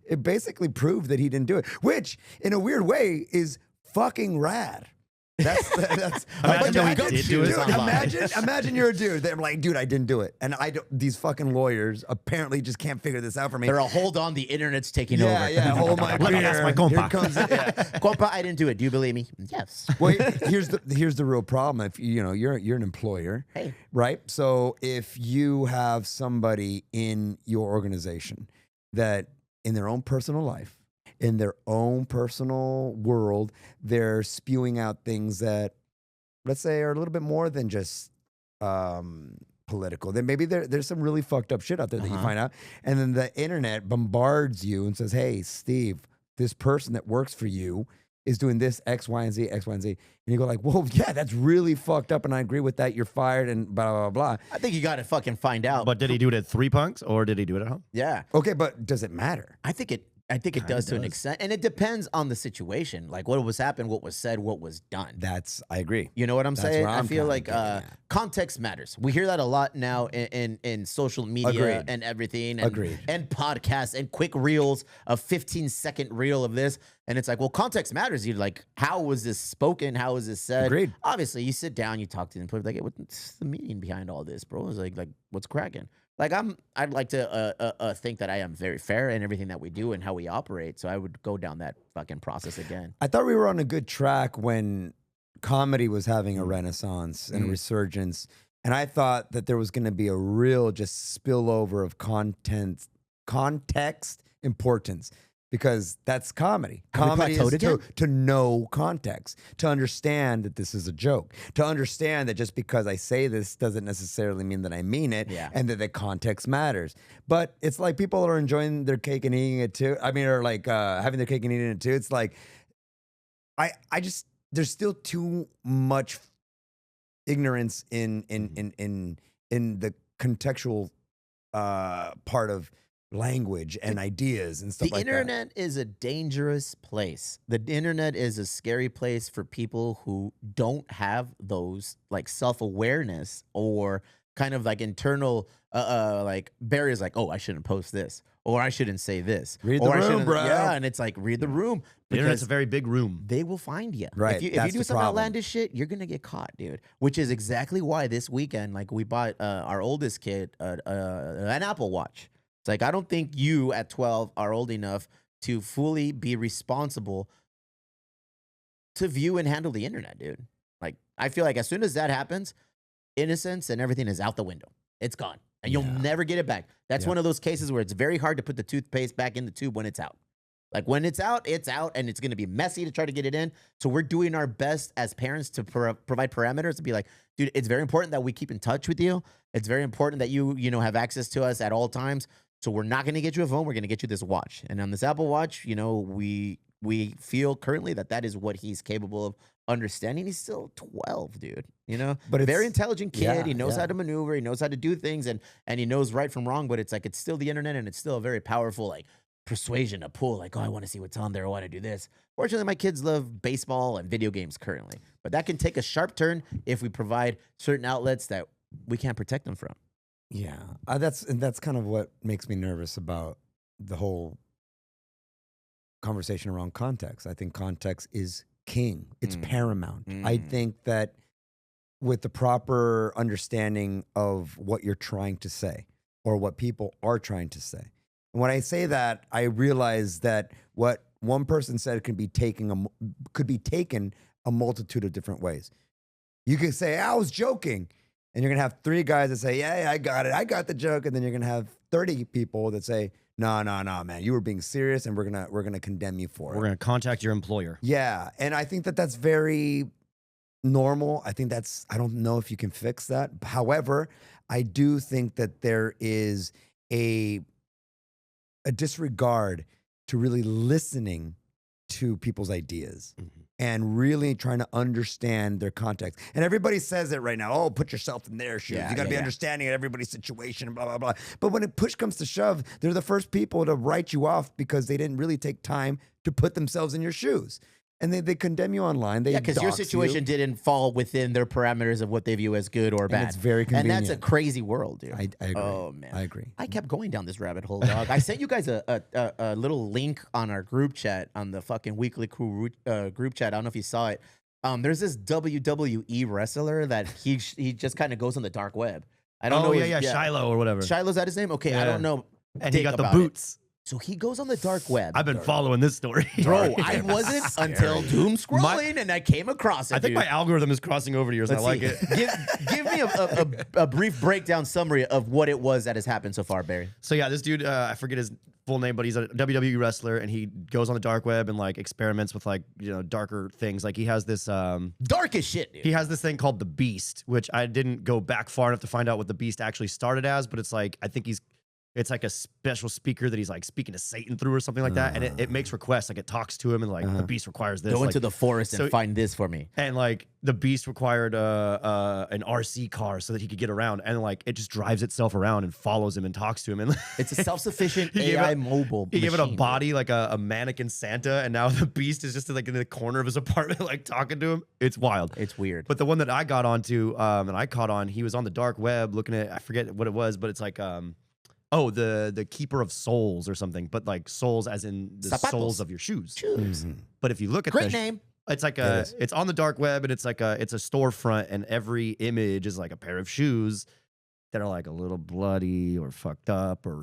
Speaker 1: it basically proved that he didn't do it, which, in a weird way, is fucking rad. That's imagine you're a dude. They're like, dude, I didn't do it. And these fucking lawyers apparently just can't figure this out for me.
Speaker 2: They're hold on, the internet's taking over.
Speaker 1: Yeah, hold my beer.
Speaker 3: That's my compa.
Speaker 1: Here comes it. Yeah.
Speaker 2: Compa, I didn't do it. Do you believe me? Yes.
Speaker 1: Well, here's the real problem. If you're an employer, right? So if you have somebody in your organization that in their own personal life, in their own personal world, they're spewing out things that, let's say, are a little bit more than just political. Then maybe there's some really fucked up shit out there that you find out. And then the internet bombards you and says, hey, Steve, this person that works for you is doing this X, Y, and Z, X, Y, and Z. And you go like, whoa, yeah, that's really fucked up, and I agree with that. You're fired, and blah, blah, blah.
Speaker 2: I think you got to fucking find out.
Speaker 3: But did he do it at 3 Punks, or did he do it at home?
Speaker 2: Yeah.
Speaker 1: Okay, but does it matter?
Speaker 2: I think it I think it
Speaker 1: Kinda
Speaker 2: does to an
Speaker 1: does.
Speaker 2: extent, and it depends on the situation, like what was happened, what was said, what was done.
Speaker 1: I agree.
Speaker 2: You know what I'm
Speaker 1: That's
Speaker 2: saying?
Speaker 1: where
Speaker 2: I
Speaker 1: I'm
Speaker 2: feel
Speaker 1: kinda
Speaker 2: like
Speaker 1: getting at.
Speaker 2: context matters. We hear that a lot now in social media
Speaker 1: Agreed.
Speaker 2: and everything, and,
Speaker 1: Agreed.
Speaker 2: and podcasts and quick reels, a 15-second reel of this, and it's like, well, context matters. You're like, how was this spoken? How was this said?
Speaker 1: Agreed.
Speaker 2: Obviously, you sit down, you talk to them, like, hey, what's the meaning behind all this, bro? It's like what's cracking? Like I'd like to think that I am very fair in everything that we do and how we operate. So I would go down that fucking process again.
Speaker 1: I thought we were on a good track when comedy was having a renaissance and a resurgence. And I thought that there was going to be a real just spillover of context importance, because that's comedy.
Speaker 2: Have we
Speaker 1: Comedy
Speaker 2: plateaued
Speaker 1: is
Speaker 2: again?
Speaker 1: to know context, to understand that this is a joke, to understand that just because I say this doesn't necessarily mean that I mean it,
Speaker 2: Yeah.
Speaker 1: and that the context matters. But it's like people are enjoying their cake and eating it too. I mean, or like having their cake and eating it too. It's like, I just, there's still too much ignorance in the contextual part of language and ideas and stuff
Speaker 2: The
Speaker 1: like that.
Speaker 2: internet is a dangerous place. The internet is a scary place for people who don't have those like self-awareness or kind of like internal like barriers, like, oh, I shouldn't post this, or I shouldn't say this,
Speaker 1: Read the
Speaker 2: or I
Speaker 1: room,
Speaker 2: shouldn't,
Speaker 1: bro.
Speaker 2: yeah, and it's like, read the room,
Speaker 3: The internet's a
Speaker 2: because
Speaker 3: very big room.
Speaker 2: they will find you.
Speaker 1: Right,
Speaker 2: If you
Speaker 1: that's
Speaker 2: do
Speaker 1: the
Speaker 2: some
Speaker 1: problem.
Speaker 2: outlandish shit, you're gonna get caught, dude. Which is exactly why this weekend, like, we bought our oldest kid an Apple Watch. It's like, I don't think you at 12 are old enough to fully be responsible to view and handle the internet, dude. Like, I feel like as soon as that happens, innocence and everything is out the window. It's gone, and you'll
Speaker 1: Yeah.
Speaker 2: never get it back. That's
Speaker 1: Yeah.
Speaker 2: one of those cases where it's very hard to put the toothpaste back in the tube when it's out. Like, when it's out, and it's going to be messy to try to get it in. So we're doing our best as parents to provide parameters to be like, dude, it's very important that we keep in touch with you. It's very important that you have access to us at all times. So we're not going to get you a phone. We're going to get you this watch. And on this Apple Watch, we feel currently that is what he's capable of understanding. He's still 12, dude.
Speaker 1: But
Speaker 2: Very
Speaker 1: it's-
Speaker 2: intelligent kid.
Speaker 1: yeah,
Speaker 2: He knows
Speaker 1: yeah.
Speaker 2: how to maneuver. He knows how to do things, and he knows right from wrong. But it's like, it's still the internet, and it's still a very powerful like persuasion, a pull. Like, oh, I want to see what's on there. I want to do this. Fortunately, my kids love baseball and video games currently, but that can take a sharp turn if we provide certain outlets that we can't protect them from.
Speaker 1: Yeah, that's kind of what makes me nervous about the whole conversation around context. I think context is king. It's paramount. I think that with the proper understanding of what you're trying to say or what people are trying to say. And when I say that, I realize that what one person said could be taken a multitude of different ways. You could say, I was joking. And you're going to have 3 guys that say, yeah, I got it. I got the joke. And then you're going to have 30 people that say, no, man, you were being serious and we're going to condemn you for it.
Speaker 3: We're going to contact your employer.
Speaker 1: Yeah. And I think that that's very normal. I think I don't know if you can fix that. However, I do think that there is a disregard to really listening to people's ideas and really trying to understand their context. And everybody says it right now. Oh, put yourself in their shoes.
Speaker 2: Yeah,
Speaker 1: You got to be
Speaker 2: yeah.
Speaker 1: understanding of everybody's situation, blah, blah, blah. But when push comes to shove, they're the first people to write you off because they didn't really take time to put themselves in your shoes. And they condemn you online. They
Speaker 2: Yeah, because your
Speaker 1: dox you.
Speaker 2: situation didn't fall within their parameters of what they view as good or bad.
Speaker 1: it's very
Speaker 2: And that's a
Speaker 1: convenient.
Speaker 2: crazy world, dude.
Speaker 1: I agree.
Speaker 2: Oh, man.
Speaker 1: I agree.
Speaker 2: I kept going down this rabbit hole, dog. I sent you guys a little link on our group chat, on the fucking weekly crew group chat. I don't know if you saw it. There's this WWE wrestler that he just kind of goes on the dark web. I don't know.
Speaker 3: Shiloh or whatever.
Speaker 2: Shiloh's that his name? Okay, I
Speaker 3: Yeah.
Speaker 2: don't know.
Speaker 3: And he
Speaker 2: dick
Speaker 3: got the
Speaker 2: about it.
Speaker 3: boots.
Speaker 2: So he goes on the dark web.
Speaker 3: I've been following this story.
Speaker 2: Bro, I wasn't until doom scrolling and I came across it.
Speaker 3: I think
Speaker 2: dude.
Speaker 3: my algorithm is crossing over to yours.
Speaker 2: Let's
Speaker 3: I like
Speaker 2: see.
Speaker 3: it.
Speaker 2: Give me a brief breakdown summary of what it was that has happened so far, Barry.
Speaker 3: So yeah, this dude, I forget his full name, but he's a WWE wrestler, and he goes on the dark web and like experiments with like darker things. Like he has this
Speaker 2: Dark as shit, dude.
Speaker 3: he has this thing called the Beast, which I didn't go back far enough to find out what the Beast actually started as, but it's like I think he's It's like a special speaker that he's like speaking to Satan through or something like that. And it makes requests. Like it talks to him and like the beast requires this.
Speaker 2: Go
Speaker 3: like,
Speaker 2: into the forest and find this for me.
Speaker 3: And like the beast required an RC car so that he could get around. And like it just drives itself around and follows him and talks to him. And
Speaker 2: It's a self-sufficient AI mobile
Speaker 3: He gave it a
Speaker 2: machine,
Speaker 3: body like a mannequin Santa. And now the beast is just like in the corner of his apartment, like talking to him. It's wild.
Speaker 2: It's weird.
Speaker 3: But the one that I got onto and I caught on, he was on the dark web looking at, I forget what it was, but it's like, the keeper of souls or something, but like souls as in the
Speaker 2: Zapatos.
Speaker 3: soles of your shoes.
Speaker 2: Mm-hmm.
Speaker 3: But if you look at
Speaker 2: Great name.
Speaker 3: it's like it's on the dark web and it's a storefront and every image is like a pair of shoes that are like a little bloody or fucked up or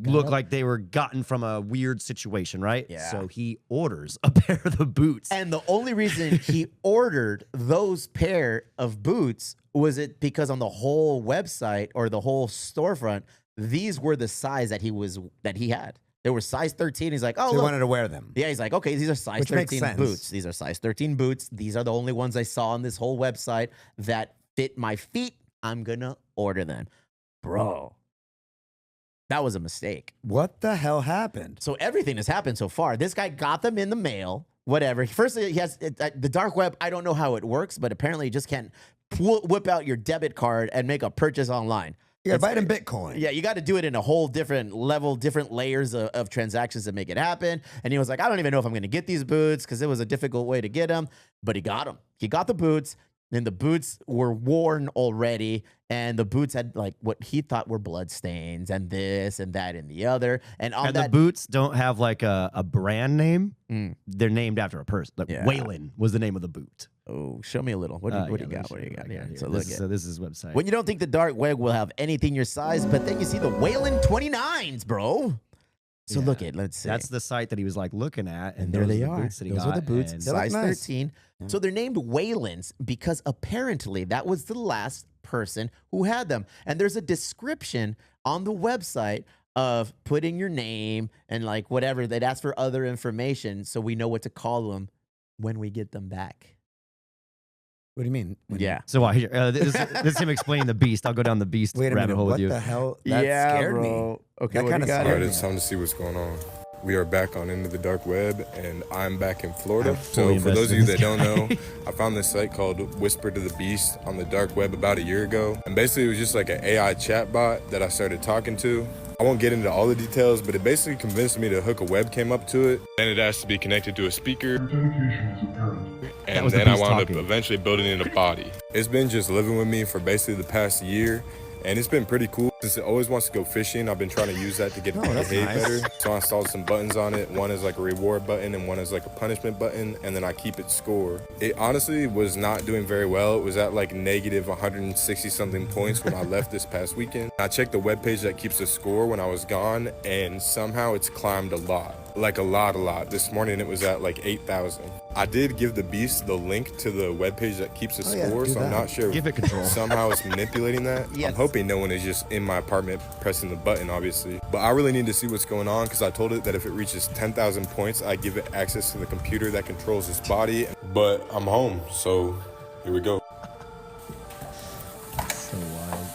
Speaker 3: look like they were gotten from a weird situation, right?
Speaker 2: Yeah.
Speaker 3: So he orders a pair of the boots.
Speaker 2: And the only reason he ordered those pair of boots was it because on the whole website or the whole storefront, these were the size that he had. They were size 13. He's like, oh,
Speaker 1: So he
Speaker 2: look.
Speaker 1: wanted to wear them.
Speaker 2: Yeah, he's like, okay, these are size
Speaker 1: Which makes
Speaker 2: 13
Speaker 1: sense.
Speaker 2: boots. These are size 13 boots. These are the only ones I saw on this whole website that fit my feet. I'm going to order them. Bro, that was a mistake.
Speaker 1: What the hell happened?
Speaker 2: So everything has happened so far. This guy got them in the mail, whatever. First, he has the dark web. I don't know how it works, but apparently you just can't whip out your debit card and make a purchase online.
Speaker 1: You gotta buy it in Bitcoin.
Speaker 2: Yeah, you got to do it in a whole different level, different layers of transactions to make it happen. And he was like, I don't even know if I'm going to get these boots because it was a difficult way to get them. But he got them. He got the boots. And the boots were worn already. And the boots had like what he thought were blood stains and this and that and the other. And on
Speaker 3: the boots don't have like a brand name. They're named after a person. Like Waylon was the name of the boot.
Speaker 2: Oh, show me a little. What do you got? What do you got here? So look
Speaker 3: So this is his website.
Speaker 2: When you don't think the dark web will have anything your size, but then you see the Waylon 29s, bro. So look at, let's see.
Speaker 3: That's the site that he was like looking at,
Speaker 2: and there they are.
Speaker 3: Boots that he
Speaker 2: Those
Speaker 3: got,
Speaker 2: are the boots,
Speaker 3: and-
Speaker 2: size
Speaker 1: nice.
Speaker 2: 13. So they're named Waylons because apparently that was the last person who had them. And there's a description on the website of putting your name and like whatever. They'd ask for other information so we know what to call them when we get them back.
Speaker 1: What do you mean?
Speaker 2: Yeah.
Speaker 3: So here, this is him explaining the beast. I'll go down the beast
Speaker 1: Wait a
Speaker 3: rabbit
Speaker 1: minute.
Speaker 3: hole
Speaker 1: What
Speaker 3: with you.
Speaker 1: the hell? That scared me.
Speaker 2: Okay,
Speaker 1: That
Speaker 2: what
Speaker 1: kinda
Speaker 2: do you got
Speaker 1: scared
Speaker 2: here?
Speaker 4: Alright,
Speaker 1: me.
Speaker 4: it's time to see what's going on. We are back on Into the Dark Web, and I'm back in Florida.
Speaker 3: I'm fully
Speaker 4: So for those of you
Speaker 3: invested
Speaker 4: that
Speaker 3: in
Speaker 4: don't
Speaker 3: this
Speaker 4: know, I found this site called Whisper to the Beast on the dark web about a year ago. And basically it was just like an AI chatbot that I started talking to. I won't get into all the details, but it basically convinced me to hook a webcam up to it. Then it asked to be connected to a speaker. And
Speaker 3: was the
Speaker 4: then I
Speaker 3: beast
Speaker 4: wound
Speaker 3: talking.
Speaker 4: up eventually building it a body. It's been just living with me for basically the past year. And it's been pretty cool. Since it always wants to go fishing, I've been trying to use that to get it to
Speaker 1: that's
Speaker 4: behave
Speaker 1: nice.
Speaker 4: better. So I installed some buttons on it. One is like a reward button and one is like a punishment button. And then I keep it score. It honestly was not doing very well. It was at like negative 160 something points when I left this past weekend. I checked the webpage that keeps the score when I was gone, and somehow it's climbed a lot. Like a lot. This morning it was at like 8,000. I did give the beast the link to the webpage that keeps the
Speaker 1: yeah,
Speaker 4: score,
Speaker 1: do
Speaker 4: so I'm
Speaker 1: that.
Speaker 4: not sure
Speaker 3: Give it control.
Speaker 4: somehow it's manipulating that.
Speaker 2: Yes.
Speaker 4: I'm hoping no one is just in my apartment pressing the button, obviously. But I really need to see what's going on because I told it that if it reaches 10,000 points, I give it access to the computer that controls its body. But I'm home, so here we go.
Speaker 3: So wild.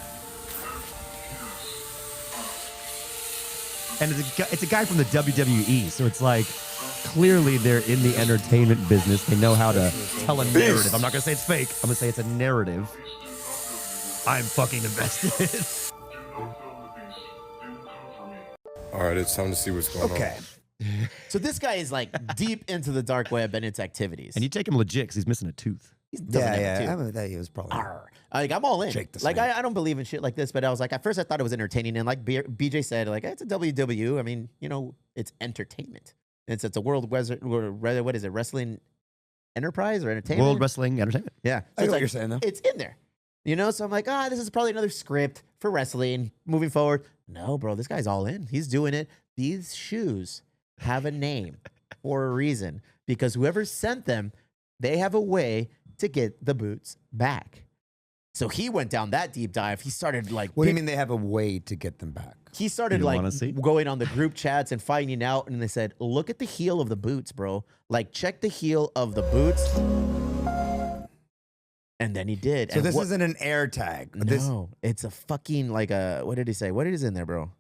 Speaker 3: And it's a guy from the WWE, so it's like clearly they're in the entertainment business. They know how to tell a narrative. I'm not gonna say it's fake. I'm gonna say it's a narrative. I'm fucking invested.
Speaker 4: All right, it's time to see what's going
Speaker 1: Okay.
Speaker 4: on.
Speaker 2: So this guy is like deep into the dark web and its activities.
Speaker 3: And you take him legit because he's missing a tooth.
Speaker 2: He doesn't have
Speaker 1: Yeah.
Speaker 2: a tooth.
Speaker 1: I mean, that he was probably.
Speaker 2: Arr. Like I'm all in.
Speaker 1: Jake the
Speaker 2: Like
Speaker 1: Snake.
Speaker 2: I don't believe in shit like this, but I was like, at first I thought it was entertaining, and like BJ said, like it's a WW. I mean, you know, it's entertainment. It's a world what is it? Wrestling enterprise or entertainment?
Speaker 3: World Wrestling Entertainment.
Speaker 2: Yeah,
Speaker 1: I
Speaker 2: so
Speaker 1: get
Speaker 2: it's
Speaker 1: what
Speaker 2: like,
Speaker 1: you're saying, though.
Speaker 2: It's in there, you know. So I'm like, this is probably another script for wrestling moving forward. No, bro, this guy's all in. He's doing it. These shoes have a name for a reason because whoever sent them, they have a way to get the boots back. So he went down that deep dive. He started like,
Speaker 1: What do you mean they have a way to get them back?
Speaker 2: he started
Speaker 3: You
Speaker 2: like
Speaker 3: wanna see?
Speaker 2: going on the group chats and finding out, and they said, look at the heel of the boots, bro. Like, check the heel of the boots. And then he did.
Speaker 1: So
Speaker 2: And
Speaker 1: this
Speaker 2: what-
Speaker 1: isn't an air tag.
Speaker 2: no, it's a fucking like a, what did he say? What is in there, bro?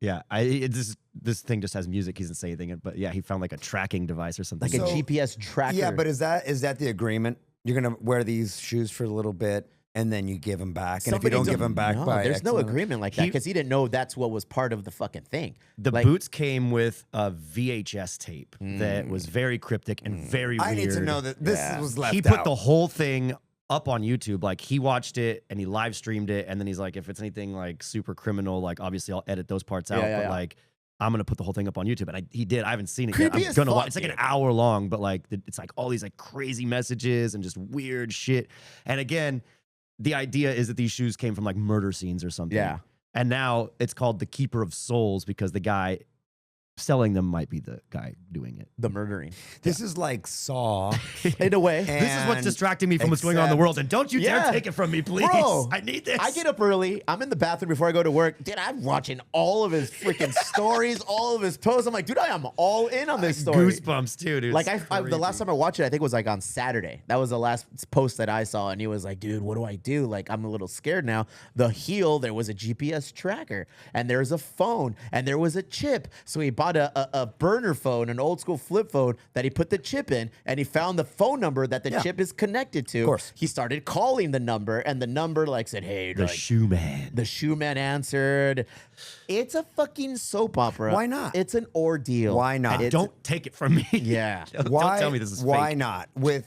Speaker 3: Yeah, this thing just has music. He doesn't say anything, but yeah, he found like a tracking device or something.
Speaker 2: Like a GPS tracker.
Speaker 1: Yeah, but is that the agreement? You're gonna wear these shoes for a little bit, and then you give them back. And if you don't give them back,
Speaker 2: there's no agreement like that because he didn't know that's what was part of the fucking thing.
Speaker 3: The boots came with a VHS tape that was very cryptic and very weird.
Speaker 1: I need to know that this was left out.
Speaker 3: He put the whole thing up on YouTube. Like he watched it and he live streamed it, and then he's like, if it's anything like super criminal, like obviously I'll edit those parts out. But like I'm gonna put the whole thing up on YouTube, and he did. I haven't seen it yet. I'm gonna watch. It's like an hour long, but like it's like all these like crazy messages and just weird shit. And again, the idea is that these shoes came from like murder scenes or something.
Speaker 2: Yeah.
Speaker 3: And now it's called the Keeper of Souls because the guy selling them might be the guy doing it.
Speaker 2: The murdering.
Speaker 1: This is like Saw.
Speaker 2: In a way.
Speaker 3: This is what's distracting me from what's going on in the world. And don't you dare take it from me, please.
Speaker 2: Bro,
Speaker 3: I need this.
Speaker 2: I get up early. I'm in the bathroom before I go to work. Dude, I'm watching all of his freaking stories, all of his posts. I'm like, dude, I am all in on this story.
Speaker 3: Goosebumps, too, dude.
Speaker 2: Like, the last time I watched it, I think it was like on Saturday. That was the last post that I saw. And he was like, dude, what do I do? Like, I'm a little scared now. The heel, there was a GPS tracker. And there's a phone. And there was a chip. So he bought a burner phone, an old school flip phone that he put the chip in, and he found the phone number that the chip is connected to.
Speaker 1: Of course.
Speaker 2: He started calling the number, and the number like said, hey,
Speaker 3: the
Speaker 2: like,
Speaker 3: shoe man.
Speaker 2: the shoe man answered. It's a fucking soap opera.
Speaker 1: Why not?
Speaker 2: It's an ordeal.
Speaker 1: Why not?
Speaker 3: Don't take it from me.
Speaker 2: Yeah.
Speaker 3: Don't tell me this is
Speaker 1: Why
Speaker 3: fake.
Speaker 1: not? With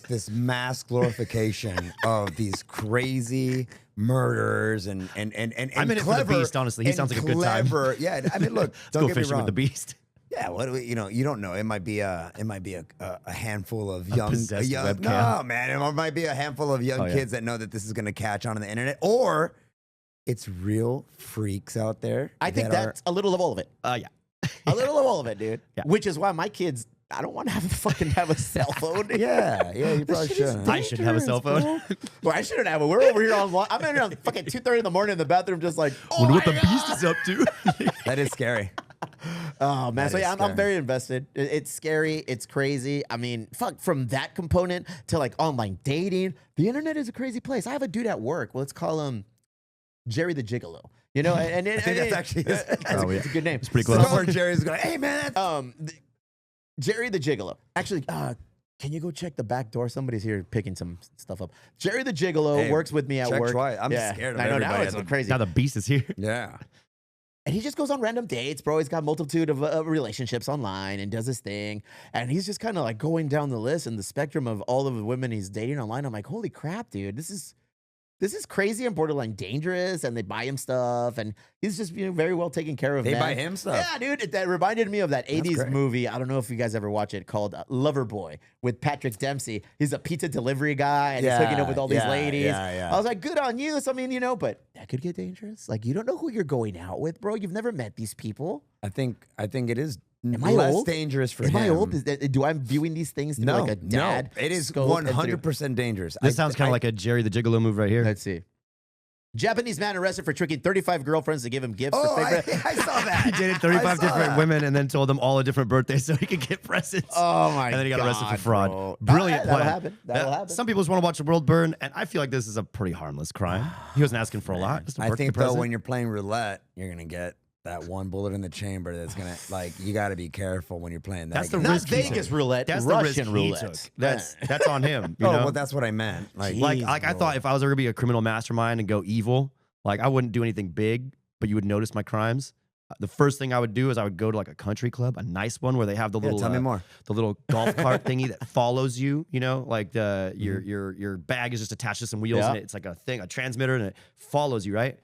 Speaker 1: this mass glorification of these crazy murderers and
Speaker 3: I'm in it for the
Speaker 1: clever,
Speaker 3: Beast, honestly. He
Speaker 1: and
Speaker 3: sounds like a good time.
Speaker 1: clever- Yeah, I mean, look,
Speaker 3: Let's
Speaker 1: don't
Speaker 3: go
Speaker 1: get me
Speaker 3: fishing
Speaker 1: wrong.
Speaker 3: with the Beast.
Speaker 1: Yeah, what do we, you don't know. It might be a handful of young,
Speaker 3: possessed webcam.
Speaker 1: no man, it might be a handful of young
Speaker 3: Oh, yeah.
Speaker 1: kids that know that this is going to catch on the internet, or it's real freaks out there.
Speaker 2: I think
Speaker 1: that
Speaker 2: that's a little of all of it.
Speaker 3: Yeah.
Speaker 2: A little of all of it, dude.
Speaker 3: Yeah.
Speaker 2: Which is why my kids, I don't want to have a cell phone.
Speaker 1: yeah, you probably
Speaker 2: shit is
Speaker 1: should.
Speaker 3: I should have a cell phone.
Speaker 2: Well, I shouldn't have it. We're over here on. I'm in here on fucking 2:30 in the morning in the bathroom, just like, oh
Speaker 3: Wonder what
Speaker 2: my
Speaker 3: the
Speaker 2: God.
Speaker 3: Beast is up to.
Speaker 1: That is scary.
Speaker 2: Oh man,
Speaker 1: That
Speaker 2: so
Speaker 1: is
Speaker 2: yeah, I'm
Speaker 1: scary.
Speaker 2: very invested. It's scary. It's crazy. I mean, fuck, from that component to like online dating, the internet is a crazy place. I have a dude at work. Well, let's call him Jerry the Gigolo. You know, and
Speaker 1: I think that's actually his.
Speaker 2: it's a good name. It's
Speaker 3: pretty close.
Speaker 1: Somewhere Jerry's going, hey man, that's
Speaker 2: Jerry the Gigolo. Actually, can you go check the back door? Somebody's here picking some stuff up. Jerry the Gigolo
Speaker 1: Hey,
Speaker 2: works with me at
Speaker 1: check
Speaker 2: work.
Speaker 1: twice. I'm scared of
Speaker 2: I know now
Speaker 1: everybody.
Speaker 2: it's crazy.
Speaker 3: Now the Beast is here.
Speaker 1: yeah.
Speaker 2: And he just goes on random dates, bro. He's got multitude of relationships online and does his thing. And he's just kind of like going down the list and the spectrum of all of the women he's dating online. I'm like, holy crap, dude, this is crazy and borderline dangerous. And they buy him stuff, and he's just very well taken care of.
Speaker 1: They
Speaker 2: man.
Speaker 1: buy him stuff.
Speaker 2: Yeah, dude. That reminded me of that 80s
Speaker 1: great.
Speaker 2: movie. I don't know if you guys ever watch it, called Loverboy with Patrick Dempsey. He's a pizza delivery guy, and he's hooking up with all these ladies.
Speaker 1: yeah.
Speaker 2: I was like, good on you. So, I mean, but that could get dangerous. Like, you don't know who you're going out with, bro. You've never met these people.
Speaker 1: I think it is
Speaker 2: Am I
Speaker 1: less
Speaker 2: old?
Speaker 1: dangerous for
Speaker 2: Am
Speaker 1: him.
Speaker 2: I old? Do I viewing these things through
Speaker 1: No,
Speaker 2: like a dad?
Speaker 1: no. It is
Speaker 2: scope and through-
Speaker 1: 100% dangerous.
Speaker 3: This sounds kind of like a Jerry the Gigolo move right here.
Speaker 2: Let's see. Japanese man arrested for tricking 35 girlfriends to give him gifts.
Speaker 1: Oh,
Speaker 2: for
Speaker 1: I
Speaker 2: favorite.
Speaker 1: saw that.
Speaker 3: He dated
Speaker 1: I
Speaker 3: 35
Speaker 1: saw
Speaker 3: different
Speaker 1: that.
Speaker 3: women and then told them all a different birthday so he could get presents.
Speaker 2: Oh my god!
Speaker 3: And then he got arrested for fraud.
Speaker 2: Bro.
Speaker 3: Brilliant
Speaker 2: That'll
Speaker 3: plan.
Speaker 2: happen. That'll happen.
Speaker 3: Some people just want to watch the world burn, and I feel like this is a pretty harmless crime. He wasn't asking for a lot. Just a
Speaker 1: I
Speaker 3: birthday
Speaker 1: think though,
Speaker 3: present.
Speaker 1: when you're playing roulette, you're gonna get that one bullet in the chamber. That's gonna you got to be careful when you're playing that.
Speaker 3: That's the
Speaker 1: game.
Speaker 2: Not
Speaker 3: risk he
Speaker 2: Vegas
Speaker 3: took.
Speaker 2: roulette.
Speaker 3: That's the risk
Speaker 2: Russian
Speaker 3: he
Speaker 2: roulette.
Speaker 3: took. That's on him. You
Speaker 1: Oh,
Speaker 3: know?
Speaker 1: well, that's what I meant. Like,
Speaker 2: Jeez.
Speaker 3: I thought if I was ever gonna be a criminal mastermind and go evil, like I wouldn't do anything big, but you would notice my crimes. The first thing I would do is I would go to like a country club, a nice one where they have the little
Speaker 1: tell me more.
Speaker 3: the little golf cart thingy that follows you. You know, like your bag is just attached to some wheels
Speaker 2: Yeah.
Speaker 3: and it's like a transmitter, and it follows you, right?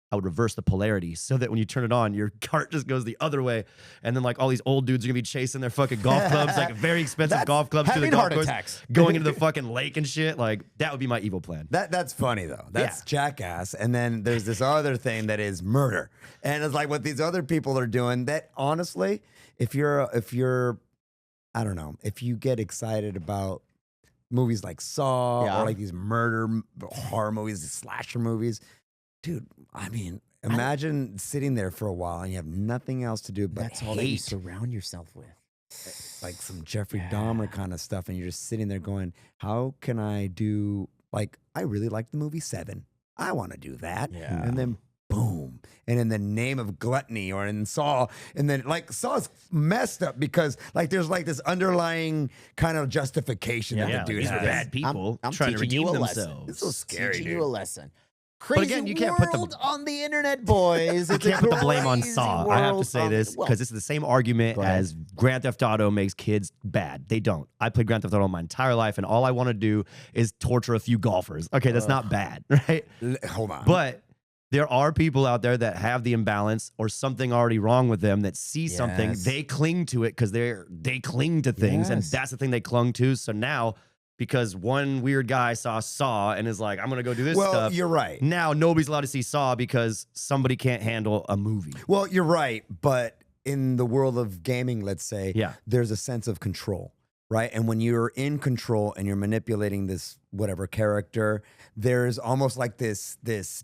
Speaker 3: I would reverse the polarity so that when you turn it on, your cart just goes the other way. And then like all these old dudes are gonna be chasing their fucking golf clubs, like very expensive golf clubs to the
Speaker 2: having
Speaker 3: golf
Speaker 2: heart
Speaker 3: course,
Speaker 2: attacks.
Speaker 3: going into the fucking lake and shit. Like that would be my evil plan.
Speaker 1: That's funny though. That's jackass. And then there's this other thing that is murder. And it's like what these other people are doing. That honestly, if you're, I don't know, if you get excited about movies like Saw
Speaker 2: Yeah.
Speaker 1: or like these murder horror movies, these slasher movies, dude. I mean, imagine sitting there for a while and you have nothing else to do but
Speaker 2: That's all that you
Speaker 1: hate,
Speaker 2: surround yourself with.
Speaker 1: like some Jeffrey Dahmer kind of stuff, and you're just sitting there going, "How can I do?" Like, I really like the movie Seven. I want to do that,
Speaker 2: Yeah.
Speaker 1: and then boom, and in the name of gluttony, or in Saw, and then like Saw's messed up because like there's like this underlying kind of justification that the dude
Speaker 3: these
Speaker 1: has.
Speaker 3: were bad people
Speaker 2: I'm
Speaker 3: trying to
Speaker 2: teaching you
Speaker 3: redeem
Speaker 2: a lesson.
Speaker 3: themselves.
Speaker 1: It's so scary,
Speaker 2: Teaching
Speaker 1: dude.
Speaker 2: you a lesson. Crazy
Speaker 3: again, you can't put the-
Speaker 2: world on the internet, boys.
Speaker 3: You
Speaker 2: It's a
Speaker 3: can't put the blame on
Speaker 2: crazy
Speaker 3: Saw. I have to
Speaker 2: world
Speaker 3: say
Speaker 2: on-
Speaker 3: this
Speaker 2: well,
Speaker 3: because it's the same argument
Speaker 2: Go ahead.
Speaker 3: as Grand Theft Auto makes kids bad. They don't. I played Grand Theft Auto my entire life, and all I want to do is torture a few golfers. Okay, that's not bad, right?
Speaker 1: Hold on.
Speaker 3: But there are people out there that have the imbalance or something already wrong with them that see something.
Speaker 1: Yes.
Speaker 3: They cling to it because they cling to things, and
Speaker 1: Yes.
Speaker 3: that's the thing they clung to. So now, because one weird guy saw and is like, I'm gonna go do this
Speaker 1: well,
Speaker 3: stuff.
Speaker 1: you're right.
Speaker 3: Now nobody's allowed to see Saw because somebody can't handle a movie.
Speaker 1: Well, you're right, but in the world of gaming, let's say,
Speaker 3: Yeah.
Speaker 1: there's a sense of control, right? And when you're in control and you're manipulating this whatever character, there's almost like this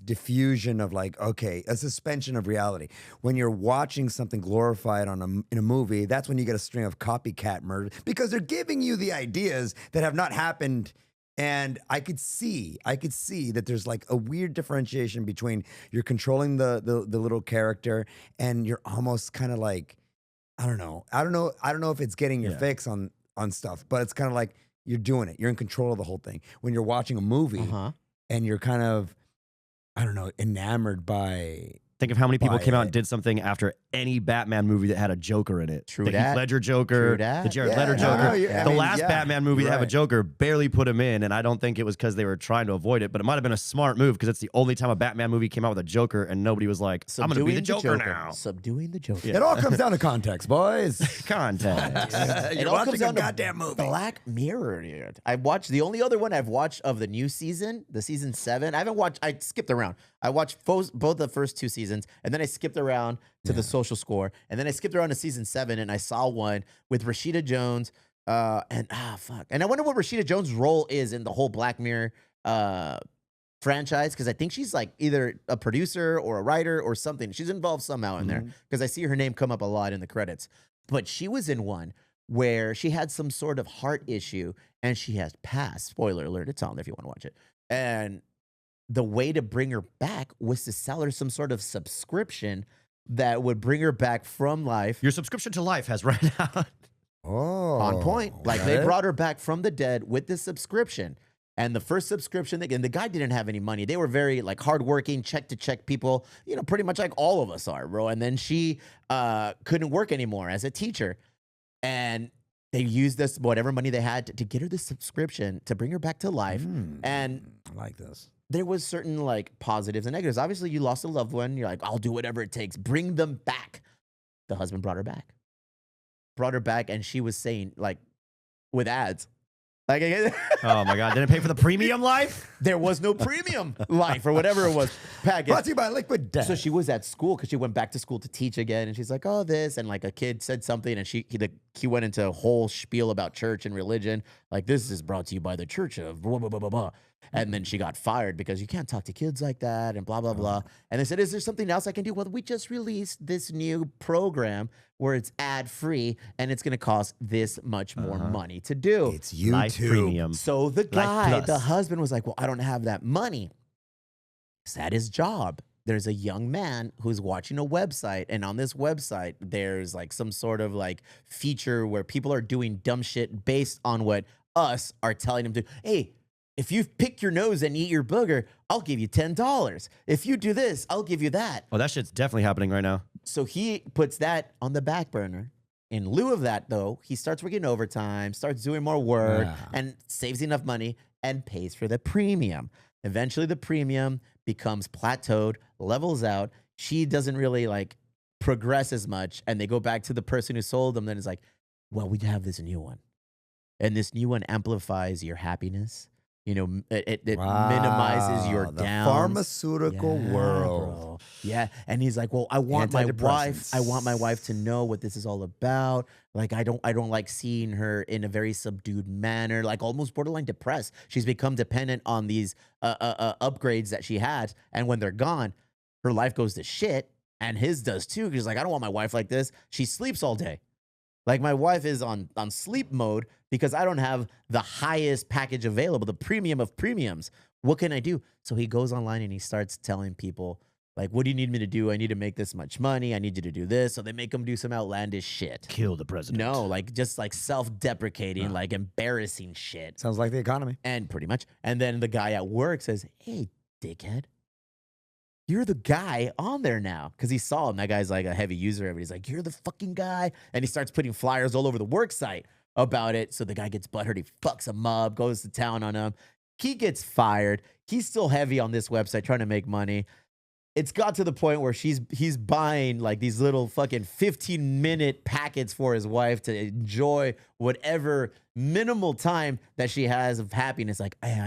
Speaker 1: diffusion of like, okay, a suspension of reality. When you're watching something glorified in a movie, that's when you get a string of copycat murder because they're giving you the ideas that have not happened. And I could see that there's like a weird differentiation between you're controlling the little character and you're almost kind of like, I don't know if it's getting your fix on stuff, but it's kind of like you're doing it. You're in control of the whole thing. When you're watching a movie and you're kind of, I don't know, enamored by.
Speaker 3: Think of how many people
Speaker 1: Buy
Speaker 3: came out
Speaker 1: it.
Speaker 3: and did something after any Batman movie that had a Joker in it.
Speaker 2: True
Speaker 3: the
Speaker 2: dat.
Speaker 3: Heath Ledger Joker,
Speaker 2: True dat.
Speaker 3: the Jared
Speaker 1: Yeah,
Speaker 3: Letter
Speaker 1: no,
Speaker 3: Joker.
Speaker 1: no, I
Speaker 3: the
Speaker 1: mean,
Speaker 3: last
Speaker 1: yeah,
Speaker 3: Batman movie
Speaker 1: you're
Speaker 3: that had a
Speaker 1: right.
Speaker 3: Joker barely put him in, and I don't think it was because they were trying to avoid it, but it might have been a smart move because it's the only time a Batman movie came out with a Joker, and nobody was like, I'm going to be the Joker now.
Speaker 2: Subduing the Joker.
Speaker 1: It all comes down to context, boys.
Speaker 3: Context.
Speaker 2: It
Speaker 1: You're
Speaker 2: all
Speaker 1: watching
Speaker 2: comes
Speaker 1: a
Speaker 2: down to
Speaker 1: goddamn movie.
Speaker 2: Black Mirror, dude. I watched the only other one I've watched of the new season, the season 7. I haven't watched. I skipped around. I watched both the first 2 seasons, and then I skipped around to the Social Score, and then I skipped around to season 7, and I saw one with Rashida Jones. And I wonder what Rashida Jones' role is in the whole Black Mirror franchise, because I think she's like either a producer or a writer or something. She's involved somehow in there because I see her name come up a lot in the credits. But she was in one where she had some sort of heart issue and she has passed. Spoiler alert, it's on there if you want to watch it. And the way to bring her back was to sell her some sort of subscription that would bring her back from life.
Speaker 3: Your subscription to life has run out.
Speaker 1: Oh,
Speaker 2: On point. Like
Speaker 1: got
Speaker 2: they
Speaker 1: it.
Speaker 2: brought her back from the dead with this subscription. And the first subscription, and the guy didn't have any money. They were very like hardworking, check to check people, pretty much like all of us are, bro. And then she couldn't work anymore as a teacher. And they used this, whatever money they had to get her this subscription to bring her back to life. And
Speaker 1: I like this.
Speaker 2: there was certain like positives and negatives. Obviously, you lost a loved one. You're like, I'll do whatever it takes. Bring them back. The husband brought her back. And she was saying, like, with ads. Like,
Speaker 3: Oh my God. Didn't pay for the premium life?
Speaker 2: there was no premium life or whatever it was. Package.
Speaker 1: Brought to you by Liquid Death.
Speaker 2: So she was at school because she went back to school to teach again, and she's like, "Oh, this," and like a kid said something, and he went into a whole spiel about church and religion, like this is brought to you by the church of blah blah blah blah blah, and then she got fired because you can't talk to kids like that and blah blah blah. And they said, "Is there something else I can do?" Well, we just released this new program where it's ad free and it's going to cost this much more money to do.
Speaker 1: it's
Speaker 3: Life
Speaker 1: YouTube.
Speaker 3: premium.
Speaker 2: So the guy,
Speaker 3: Plus.
Speaker 2: the husband, was like, "Well, I don't have that money." It's at his job. There's a young man who's watching a website, and on this website, there's like some sort of like feature where people are doing dumb shit based on what us are telling them to. Hey, if you pick your nose and eat your booger, I'll give you $10. If you do this, I'll give you that.
Speaker 3: Oh, that shit's definitely happening right now.
Speaker 2: So he puts that on the back burner. In lieu of that, though, he starts working overtime, starts doing more work, and saves enough money and pays for the premium. Eventually, the premium becomes plateaued, levels out. She doesn't really like progress as much, and they go back to the person who sold them. Then it's like, well, we have this new one, and this new one amplifies your happiness. It minimizes your
Speaker 1: the
Speaker 2: downs.
Speaker 1: pharmaceutical
Speaker 2: Yeah,
Speaker 1: world.
Speaker 2: bro. Yeah, and he's like, "Well, I want my wife.
Speaker 1: Antidepressants.
Speaker 2: I want my wife to know what this is all about. Like, I don't like seeing her in a very subdued manner, like almost borderline depressed. She's become dependent on these upgrades that she has, and when they're gone, her life goes to shit, and his does too. Because like, I don't want my wife like this. She sleeps all day. Like my wife is on sleep mode because I don't have the highest package available, the premium of premiums. What can I do?" So he goes online and he starts telling people Like, what do you need me to do? I need to make this much money. I need you to do this. So they make him do some outlandish shit.
Speaker 3: Kill the president.
Speaker 2: No, like just like self-deprecating, like embarrassing shit.
Speaker 1: Sounds like the economy.
Speaker 2: And pretty much. And then the guy at work says, hey, dickhead, you're the guy on there now. Because he saw him. That guy's like a heavy user. Everybody's like, you're the fucking guy. And he starts putting flyers all over the work site about it. So the guy gets butthurt. He fucks him up, goes to town on him. He gets fired. He's still heavy on this website trying to make money. It's got to the point where he's buying like these little fucking 15-minute packets for his wife to enjoy whatever minimal time that she has of happiness. Like,
Speaker 3: how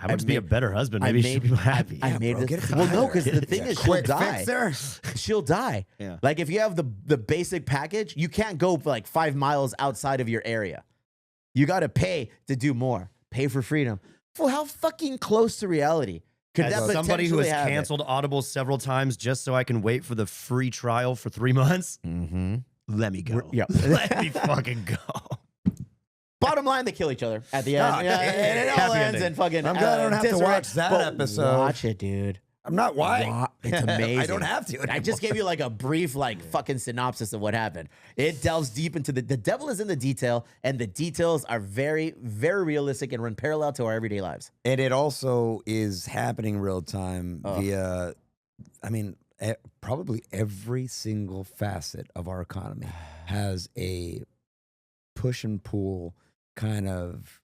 Speaker 3: much to be a better husband? Maybe she'll be happy.
Speaker 2: I made this. Well, no, because the thing is, she'll die. She'll die.
Speaker 3: Yeah.
Speaker 2: Like if you have the basic package, you can't go like 5 miles outside of your area. You got to pay to do more. Pay for freedom. Well, how fucking close to reality? Could
Speaker 3: As
Speaker 2: that
Speaker 3: somebody who has
Speaker 2: potentially
Speaker 3: canceled Audible several times just so I can wait for the free trial for 3 months, let me go.
Speaker 2: Yeah.
Speaker 3: Let me fucking go.
Speaker 2: Bottom line, they kill each other at the end. And it all
Speaker 3: Happy
Speaker 2: ends
Speaker 3: ending.
Speaker 2: in fucking.
Speaker 1: I'm glad I don't have to
Speaker 2: disarray.
Speaker 1: watch that
Speaker 2: But
Speaker 1: episode.
Speaker 2: Watch it, dude.
Speaker 1: I'm not why.
Speaker 2: It's amazing.
Speaker 1: I don't have to.
Speaker 2: I just gave you like a brief, like fucking synopsis of what happened. It delves deep into the devil is in the detail, and the details are very, very realistic and run parallel to our everyday lives.
Speaker 1: And it also is happening real time via, I mean, probably every single facet of our economy has a push and pull kind of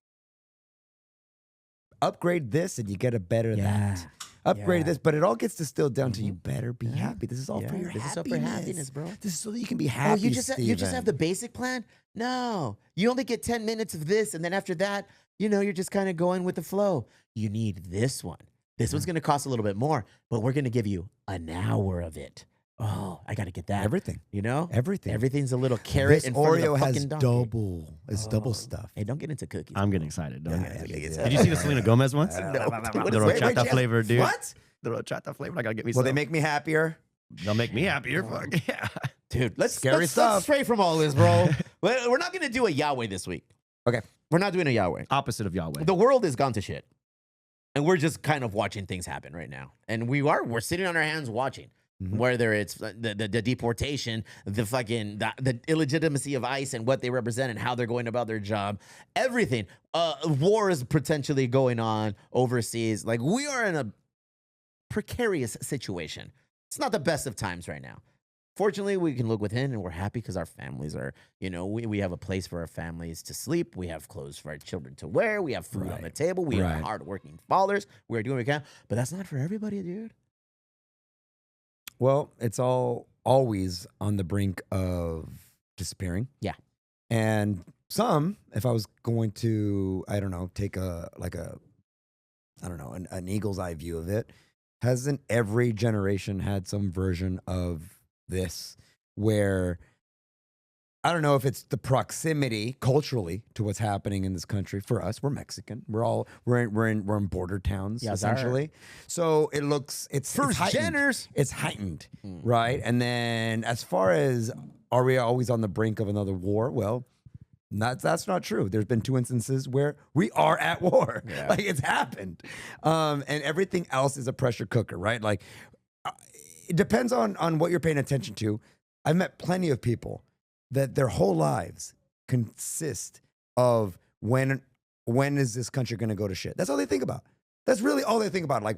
Speaker 1: upgrade this and you get a better that. Upgrade this, but it all gets distilled down to you better be happy. This is all for your
Speaker 2: This is
Speaker 1: happiness.
Speaker 2: all for happiness, bro.
Speaker 1: This is so that you can be happy.
Speaker 2: Oh, you just have the basic plan? No. You only get 10 minutes of this, and then after that, you're just kind of going with the flow. You need this one. This one's going to cost a little bit more, but we're going to give you an hour of it. Oh, I got to get that.
Speaker 1: Everything. Everything.
Speaker 2: Everything's a little carrot
Speaker 1: This
Speaker 2: in front
Speaker 1: Oreo
Speaker 2: of the
Speaker 1: has
Speaker 2: fucking donkey.
Speaker 1: double. It's double stuff.
Speaker 2: Hey, don't get into cookies.
Speaker 3: I'm getting excited. Don't
Speaker 1: Yeah,
Speaker 3: get
Speaker 1: yeah,
Speaker 3: it.
Speaker 1: yeah.
Speaker 3: Did you see the Selena Gomez once?
Speaker 2: No.
Speaker 3: The
Speaker 2: What is-
Speaker 1: Wait,
Speaker 3: horchata
Speaker 1: Jeff,
Speaker 3: flavor, dude.
Speaker 1: What?
Speaker 3: The horchata flavor. I gotta get me
Speaker 1: Will
Speaker 3: some.
Speaker 1: they make me happier?
Speaker 3: They'll make me happier. Fuck yeah.
Speaker 2: Dude, let's
Speaker 1: Scary stuff.
Speaker 2: Let's stray from all this, bro. We're not going to do a Yahweh this week.
Speaker 1: Okay.
Speaker 2: We're not doing a Yahweh.
Speaker 3: Opposite of Yahweh.
Speaker 2: The world has gone to shit. And we're just kind of watching things happen right now. And we're sitting on our hands watching. Whether it's the deportation, the illegitimacy of ICE and what they represent and how they're going about their job, everything. War is potentially going on overseas. Like, we are in a precarious situation. It's not the best of times right now. Fortunately, we can look within and we're happy because our families are, we have a place for our families to sleep. We have clothes for our children to wear. We have food on the table. We are hardworking fathers. We're doing what we can. But that's not for everybody, dude.
Speaker 1: Well, it's always on the brink of disappearing.
Speaker 2: Yeah.
Speaker 1: And some, if I was going to, I don't know, take an eagle's eye view of it, hasn't every generation had some version of this where, I don't know if it's the proximity culturally to what's happening in this country. For us, we're Mexican. We're in border towns, essentially. So it's
Speaker 2: First
Speaker 1: heightened.
Speaker 2: Jenners.
Speaker 1: It's heightened, right? And then as far as are we always on the brink of another war? Well, that's not true. There's been 2 instances where we are at war.
Speaker 2: Yeah.
Speaker 1: Like, it's happened. And everything else is a pressure cooker, right? Like, it depends on what you're paying attention to. I've met plenty of people that their whole lives consist of when is this country going to go to shit? That's all they think about. That's really all they think about. Like,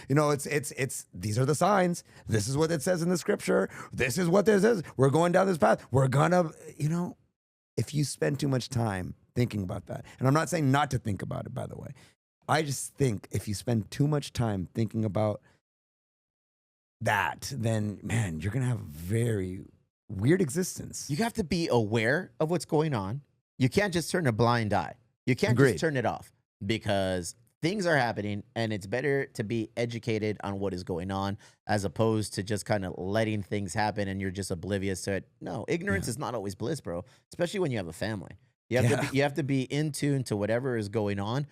Speaker 1: it's these are the signs. This is what it says in the scripture. This is what this is. We're going down this path. We're gonna, if you spend too much time thinking about that, and I'm not saying not to think about it, by the way. I just think if you spend too much time thinking about that, then man, you're gonna have a very weird existence.
Speaker 2: You have to be aware of what's going on. You can't just turn a blind eye. You can't
Speaker 1: Agreed.
Speaker 2: just turn it off because things are happening and it's better to be educated on what is going on as opposed to just kind of letting things happen and you're just oblivious to it. No, ignorance is not always bliss, bro, especially when you have a family. You have to be in tune to whatever is going on.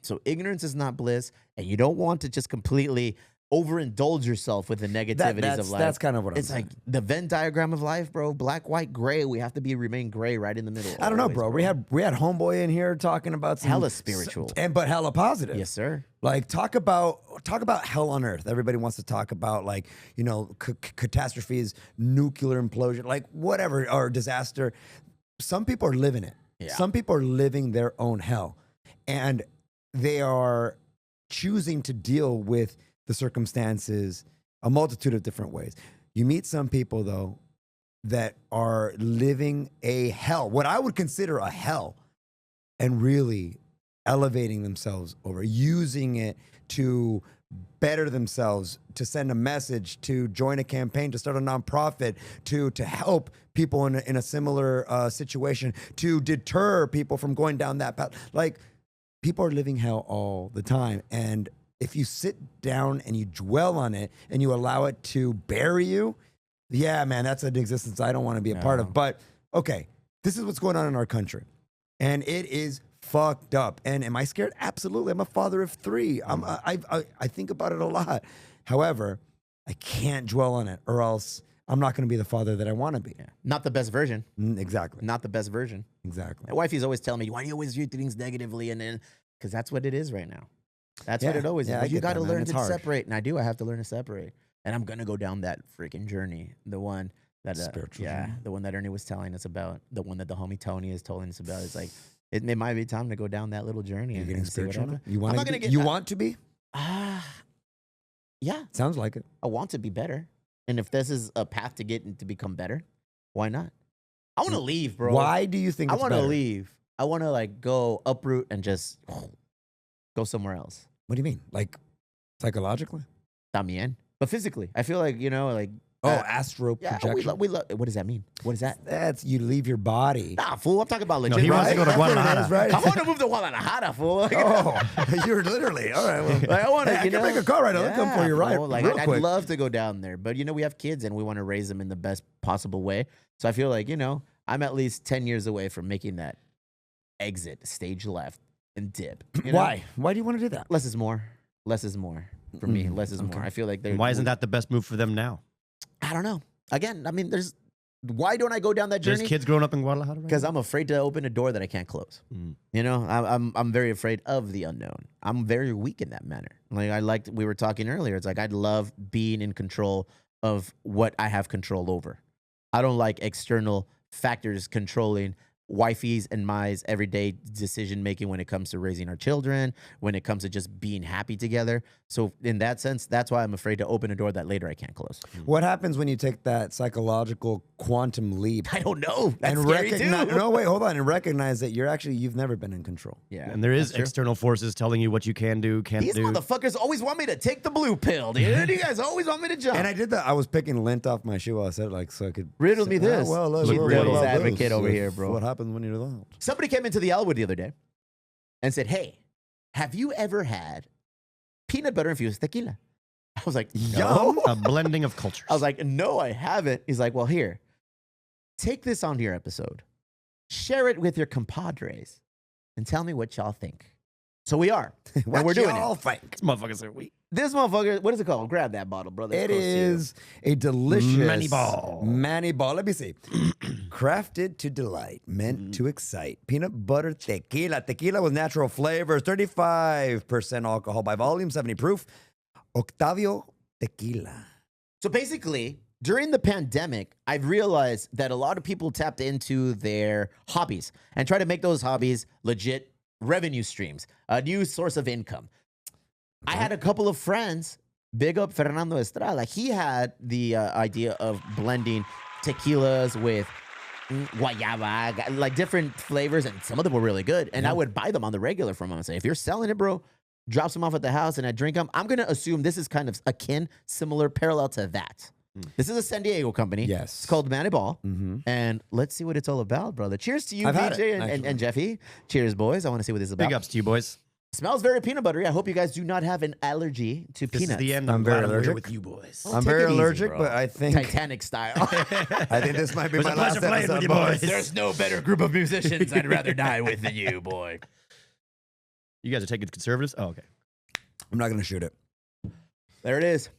Speaker 2: So ignorance is not bliss, and you don't want to just completely overindulge yourself with the negativities of life.
Speaker 1: That's kind of what
Speaker 2: it's
Speaker 1: I'm
Speaker 2: like
Speaker 1: saying.
Speaker 2: the Venn diagram of life, bro. Black, white, gray. We have to remain gray right in the middle.
Speaker 1: I don't know,
Speaker 2: always,
Speaker 1: bro. We had homeboy in here talking about some
Speaker 2: Hella spiritual.
Speaker 1: but hella positive.
Speaker 2: Yes, sir.
Speaker 1: Like talk about hell on earth. Everybody wants to talk about like catastrophes, nuclear implosion, like whatever, or disaster. Some people are living it.
Speaker 2: Yeah.
Speaker 1: Some people are living their own hell, and they are choosing to deal with the circumstances a multitude of different ways. You meet some people though that are living a hell, what I would consider a hell, and really elevating themselves over, using it to better themselves, to send a message, to join a campaign, to start a nonprofit, to help people in a similar situation, to deter people from going down that path. Like, people are living hell all the time. And if you sit down and you dwell on it and you allow it to bury you, yeah, man, that's an existence I don't want to be a part of. But okay, this is what's going on in our country. And it is fucked up. And am I scared? Absolutely. I'm a father of 3. I think about it a lot. However, I can't dwell on it, or else I'm not going to be the father that I want to be.
Speaker 2: Yeah. Not the best version.
Speaker 1: Exactly.
Speaker 2: Not the best version.
Speaker 1: Exactly.
Speaker 2: My wifey's always telling me, why do you always view things negatively? And then, because that's what it is right now. That's what
Speaker 1: Yeah.
Speaker 2: it always
Speaker 1: Yeah,
Speaker 2: is.
Speaker 1: I
Speaker 2: But you
Speaker 1: get
Speaker 2: got to
Speaker 1: that, man.
Speaker 2: learn
Speaker 1: It's
Speaker 2: to
Speaker 1: hard.
Speaker 2: separate. And I do. I have to learn to separate. And I'm going to go down that freaking journey. The one that,
Speaker 1: Spiritual
Speaker 2: yeah,
Speaker 1: journey.
Speaker 2: the one that Ernie was telling us about. The one that the homie Tony is telling us about. It's like, it might be time to go down that little journey.
Speaker 1: You're
Speaker 2: and,
Speaker 1: getting
Speaker 2: and see what
Speaker 1: spiritual now?
Speaker 2: happens.
Speaker 1: You want
Speaker 2: I'm not
Speaker 1: to
Speaker 2: gonna
Speaker 1: be?
Speaker 2: get
Speaker 1: You
Speaker 2: that.
Speaker 1: want to be?
Speaker 2: Yeah,
Speaker 1: Sounds like it.
Speaker 2: I want to be better. And if this is a path to get to become better, why not? I want to leave, bro.
Speaker 1: Why do you think
Speaker 2: I
Speaker 1: it's
Speaker 2: want to
Speaker 1: better?
Speaker 2: leave. I want to like go uproot and just go somewhere else.
Speaker 1: What do you mean? Like psychologically?
Speaker 2: También. But physically, I feel like, like.
Speaker 1: Oh, astro
Speaker 2: Yeah,
Speaker 1: projection.
Speaker 2: we love. What does that mean? What is that?
Speaker 1: That's you leave your body.
Speaker 2: Nah, fool. I'm talking about legit.
Speaker 3: he wants
Speaker 2: right?
Speaker 3: to go to
Speaker 1: That's what it
Speaker 3: Guadalajara.
Speaker 1: is, right?
Speaker 2: I want to move to Guadalajara, fool. Like,
Speaker 1: Oh, you're literally all right. Well,
Speaker 2: like, I want to.
Speaker 1: hey, I can make a call right now. I'll come for you right,
Speaker 2: fool. Like,
Speaker 1: real
Speaker 2: I'd
Speaker 1: quick.
Speaker 2: love to go down there, but we have kids and we want to raise them in the best possible way. So I feel like I'm at least 10 years away from making that exit, stage left, and dip.
Speaker 1: Why? Why do you want to do that?
Speaker 2: Less is more. Less is more for me. Less is more. I feel like
Speaker 3: Why isn't that the best move for them now?
Speaker 2: I don't know. Again, I mean, why don't I go down that
Speaker 3: There's
Speaker 2: journey?
Speaker 3: kids growing up in Guadalajara right
Speaker 2: Because
Speaker 3: now?
Speaker 2: I'm afraid to open a door that I can't close. I'm very afraid of the unknown. I'm very weak in that manner. Like we were talking earlier. It's like I'd love being in control of what I have control over. I don't like external factors controlling wifey's and my's everyday decision making when it comes to raising our children, when it comes to just being happy together. So in that sense, that's why I'm afraid to open a door that later I can't close.
Speaker 1: What happens when you take that psychological quantum leap
Speaker 2: I don't know. That's
Speaker 1: and
Speaker 2: scary
Speaker 1: recognize?
Speaker 2: too.
Speaker 1: No, wait, hold on, and recognize that you've never been in control.
Speaker 2: Yeah,
Speaker 3: And there is
Speaker 2: that's true.
Speaker 3: external forces telling you what you can do, can't
Speaker 2: These
Speaker 3: do.
Speaker 2: motherfuckers always want me to take the blue pill, dude. You guys always want me to jump.
Speaker 1: And I did that. I was picking lint off my shoe while I said it, like so I could
Speaker 2: Riddle me this.
Speaker 1: well, let's
Speaker 2: Look,
Speaker 1: what
Speaker 2: devil's
Speaker 1: about
Speaker 2: advocate
Speaker 1: this?
Speaker 2: over here, bro.
Speaker 1: What happens when you do that?
Speaker 2: Somebody came into the Elwood the other day and said, "Hey, have you ever had peanut butter infused tequila?" I was like, "No."
Speaker 3: A blending of cultures.
Speaker 2: I was like, "No, I haven't." He's like, "Well, here, take this onto your episode, share it with your compadres, and tell me what y'all think." So we are, and we're doing
Speaker 1: y'all
Speaker 2: it.
Speaker 1: think?
Speaker 3: These motherfuckers are weak.
Speaker 2: This motherfucker, what is it called? Grab that bottle, brother. It's
Speaker 1: It
Speaker 2: close to you.
Speaker 1: is a delicious
Speaker 3: Manny Ball.
Speaker 1: Manny Ball. Let me see. Crafted to delight, meant to excite. Peanut butter tequila. Tequila with natural flavors. 35% alcohol by volume, 70 proof. Octavio Tequila.
Speaker 2: So basically, during the pandemic, I've realized that a lot of people tapped into their hobbies and try to make those hobbies legit revenue streams, a new source of income. I had a couple of friends, big up Fernando Estrada. He had the idea of blending tequilas with guayaba, like different flavors, and some of them were really good. And I would buy them on the regular from him and say, if you're selling it, bro, drop some off at the house and I drink them. I'm going to assume this is kind of akin, similar, parallel to that. This is a San Diego company.
Speaker 1: Yes.
Speaker 2: It's called Manny Ball.
Speaker 1: Mm-hmm.
Speaker 2: And let's see what it's all about, brother. Cheers to you,
Speaker 1: I've had
Speaker 2: BJ
Speaker 1: it,
Speaker 2: and
Speaker 1: actually.
Speaker 2: Jeffy. Cheers, boys. I want to see what this is about.
Speaker 3: Big ups to you, boys.
Speaker 2: Smells very peanut buttery. I hope you guys do not have an allergy to
Speaker 3: This
Speaker 2: peanuts.
Speaker 3: is the end.
Speaker 1: I'm
Speaker 3: glad
Speaker 1: very
Speaker 3: here
Speaker 1: allergic.
Speaker 3: with you boys.
Speaker 1: I'm
Speaker 2: Take
Speaker 1: very
Speaker 2: it easy,
Speaker 1: allergic,
Speaker 2: bro.
Speaker 1: but I think
Speaker 2: Titanic style.
Speaker 1: I think this might be
Speaker 3: It was
Speaker 1: my
Speaker 3: a pleasure
Speaker 1: last
Speaker 3: playing
Speaker 1: episode,
Speaker 3: with you,
Speaker 1: boys.
Speaker 3: boys.
Speaker 2: There's no better group of musicians I'd rather die with than you, boy.
Speaker 3: You guys are taking conservatives? Oh, okay.
Speaker 1: I'm not going to shoot it.
Speaker 2: There it is.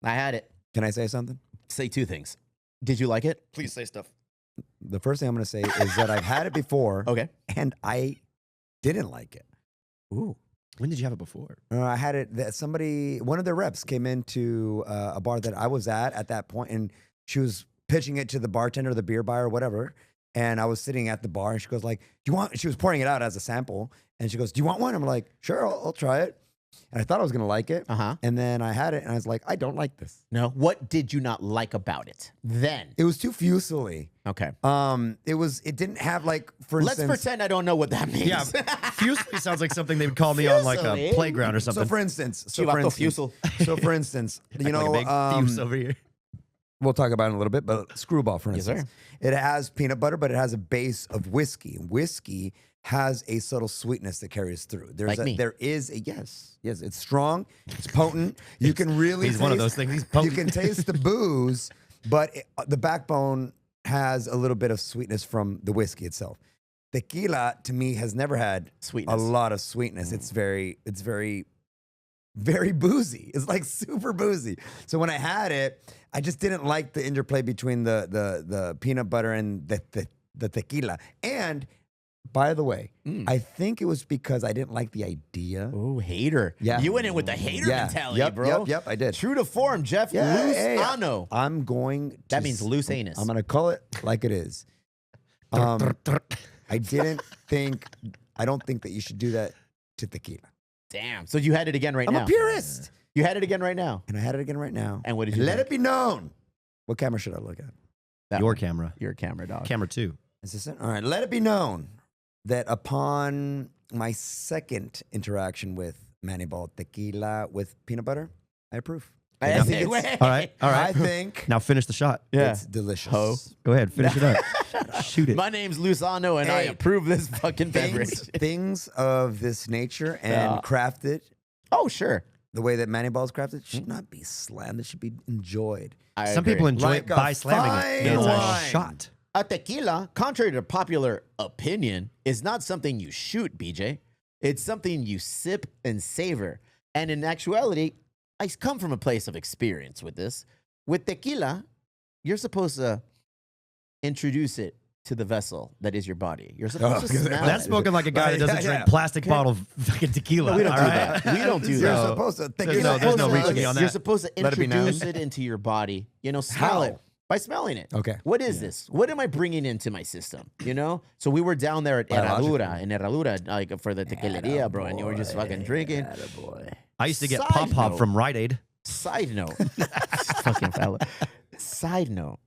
Speaker 2: I had it.
Speaker 1: Can I say something?
Speaker 2: Say two things. Did you like it?
Speaker 3: Please say stuff.
Speaker 1: The first thing I'm going to say is that I've had it before.
Speaker 2: Okay.
Speaker 1: And I didn't like it.
Speaker 2: Ooh.
Speaker 3: When did you have it before?
Speaker 1: I had it that one of their reps came into a bar that I was at that point, and she was pitching it to the bartender, the beer buyer, whatever. And I was sitting at the bar, and she goes like, "Do you want?" She was pouring it out as a sample, and she goes, "Do you want one?" I'm like, "Sure, I'll try it." And I thought I was gonna like it. And then I had it, and I was like, "I don't like this."
Speaker 2: No. What did you not like about it then?
Speaker 1: It was too fusily.
Speaker 2: Okay.
Speaker 1: It didn't have like, for
Speaker 2: Let's
Speaker 1: instance.
Speaker 2: pretend I don't know what that means.
Speaker 3: Yeah, fusely sounds like something they would call me on like a
Speaker 2: Fusily?
Speaker 3: playground or something.
Speaker 1: So for instance,
Speaker 2: Chivato
Speaker 1: you know,
Speaker 3: like a big fuse over here.
Speaker 1: we'll talk about it in a little bit, but Screwball, for
Speaker 2: Yes,
Speaker 1: instance,
Speaker 2: sir.
Speaker 1: it has peanut butter, but it has a base of whiskey. Whiskey has a subtle sweetness that carries through. There is a yes, it's strong, it's potent. You can really
Speaker 3: He's one of those things. He's potent.
Speaker 1: You can taste the booze, but the backbone has a little bit of sweetness from the whiskey itself. Tequila to me has never had
Speaker 2: Sweetness.
Speaker 1: a lot of sweetness. It's very very boozy. It's like super boozy. So when I had it, I just didn't like the interplay between the peanut butter and the tequila. And by the way, I think it was because I didn't like the idea.
Speaker 2: Ooh, hater.
Speaker 1: Yeah.
Speaker 2: You went in with the hater mentality,
Speaker 1: Yep,
Speaker 2: bro.
Speaker 1: Yep, I did.
Speaker 2: True to form, Jeff.
Speaker 1: Yeah,
Speaker 2: Loose
Speaker 1: hey,
Speaker 2: ano.
Speaker 1: I'm going to
Speaker 2: That means loose anus.
Speaker 1: I'm going to call it like it is. I don't think that you should do that to tequila.
Speaker 2: Damn. So you had it again right
Speaker 1: I'm
Speaker 2: now.
Speaker 1: a purist.
Speaker 2: You had it again right now.
Speaker 1: And I had it again right now.
Speaker 2: And what did you
Speaker 1: let
Speaker 2: think?
Speaker 1: it be known? What camera should I look at?
Speaker 2: That
Speaker 3: Your
Speaker 2: one.
Speaker 3: camera.
Speaker 2: Your camera, dog.
Speaker 3: Camera 2.
Speaker 1: Is this it? All right. Let it be known that upon my second interaction with Manny Ball tequila with peanut butter, I approve. I think it's,
Speaker 3: All right.
Speaker 1: I think
Speaker 3: Now finish the shot.
Speaker 2: Yeah.
Speaker 1: it's delicious.
Speaker 2: Ho.
Speaker 3: Go ahead. Finish it up. Shoot it.
Speaker 2: My name's Luzano, and I
Speaker 1: Hey,
Speaker 2: approve this fucking beverage.
Speaker 1: Things of this nature and crafted
Speaker 2: Oh, sure.
Speaker 1: the way that Manny Ball's crafted should not be slammed. It should be enjoyed.
Speaker 3: Some people enjoy
Speaker 1: Like
Speaker 3: it
Speaker 1: a
Speaker 3: by slamming it.
Speaker 1: fine
Speaker 3: It's a
Speaker 1: wine.
Speaker 3: shot.
Speaker 2: A tequila, contrary to popular opinion, is not something you shoot, BJ. It's something you sip and savor. And in actuality, I come from a place of experience with this. With tequila, you're supposed to introduce it to the vessel that is your body. You're supposed to smell
Speaker 3: That's
Speaker 2: it.
Speaker 3: spoken like a guy that doesn't drink
Speaker 1: Yeah.
Speaker 3: plastic bottle of fucking tequila.
Speaker 2: No, we don't
Speaker 3: all
Speaker 2: do
Speaker 3: right?
Speaker 2: that. We don't do
Speaker 1: You're
Speaker 2: that.
Speaker 1: supposed to think
Speaker 3: There's
Speaker 1: it
Speaker 3: no
Speaker 1: out.
Speaker 3: reaching me on
Speaker 2: You're
Speaker 3: that.
Speaker 2: supposed to
Speaker 1: Let it be known.
Speaker 2: introduce it into your body. You know, smell
Speaker 1: How?
Speaker 2: it by smelling it.
Speaker 1: Okay.
Speaker 2: What is this? What am I bringing into my system? You know? So we were down there at Herradura, like for the tequileria, bro, and you were just fucking drinking.
Speaker 3: I used to get
Speaker 2: Side
Speaker 3: Pop Pop
Speaker 2: note.
Speaker 3: from Rite Aid.
Speaker 2: Side note. Fucking fella. Side note.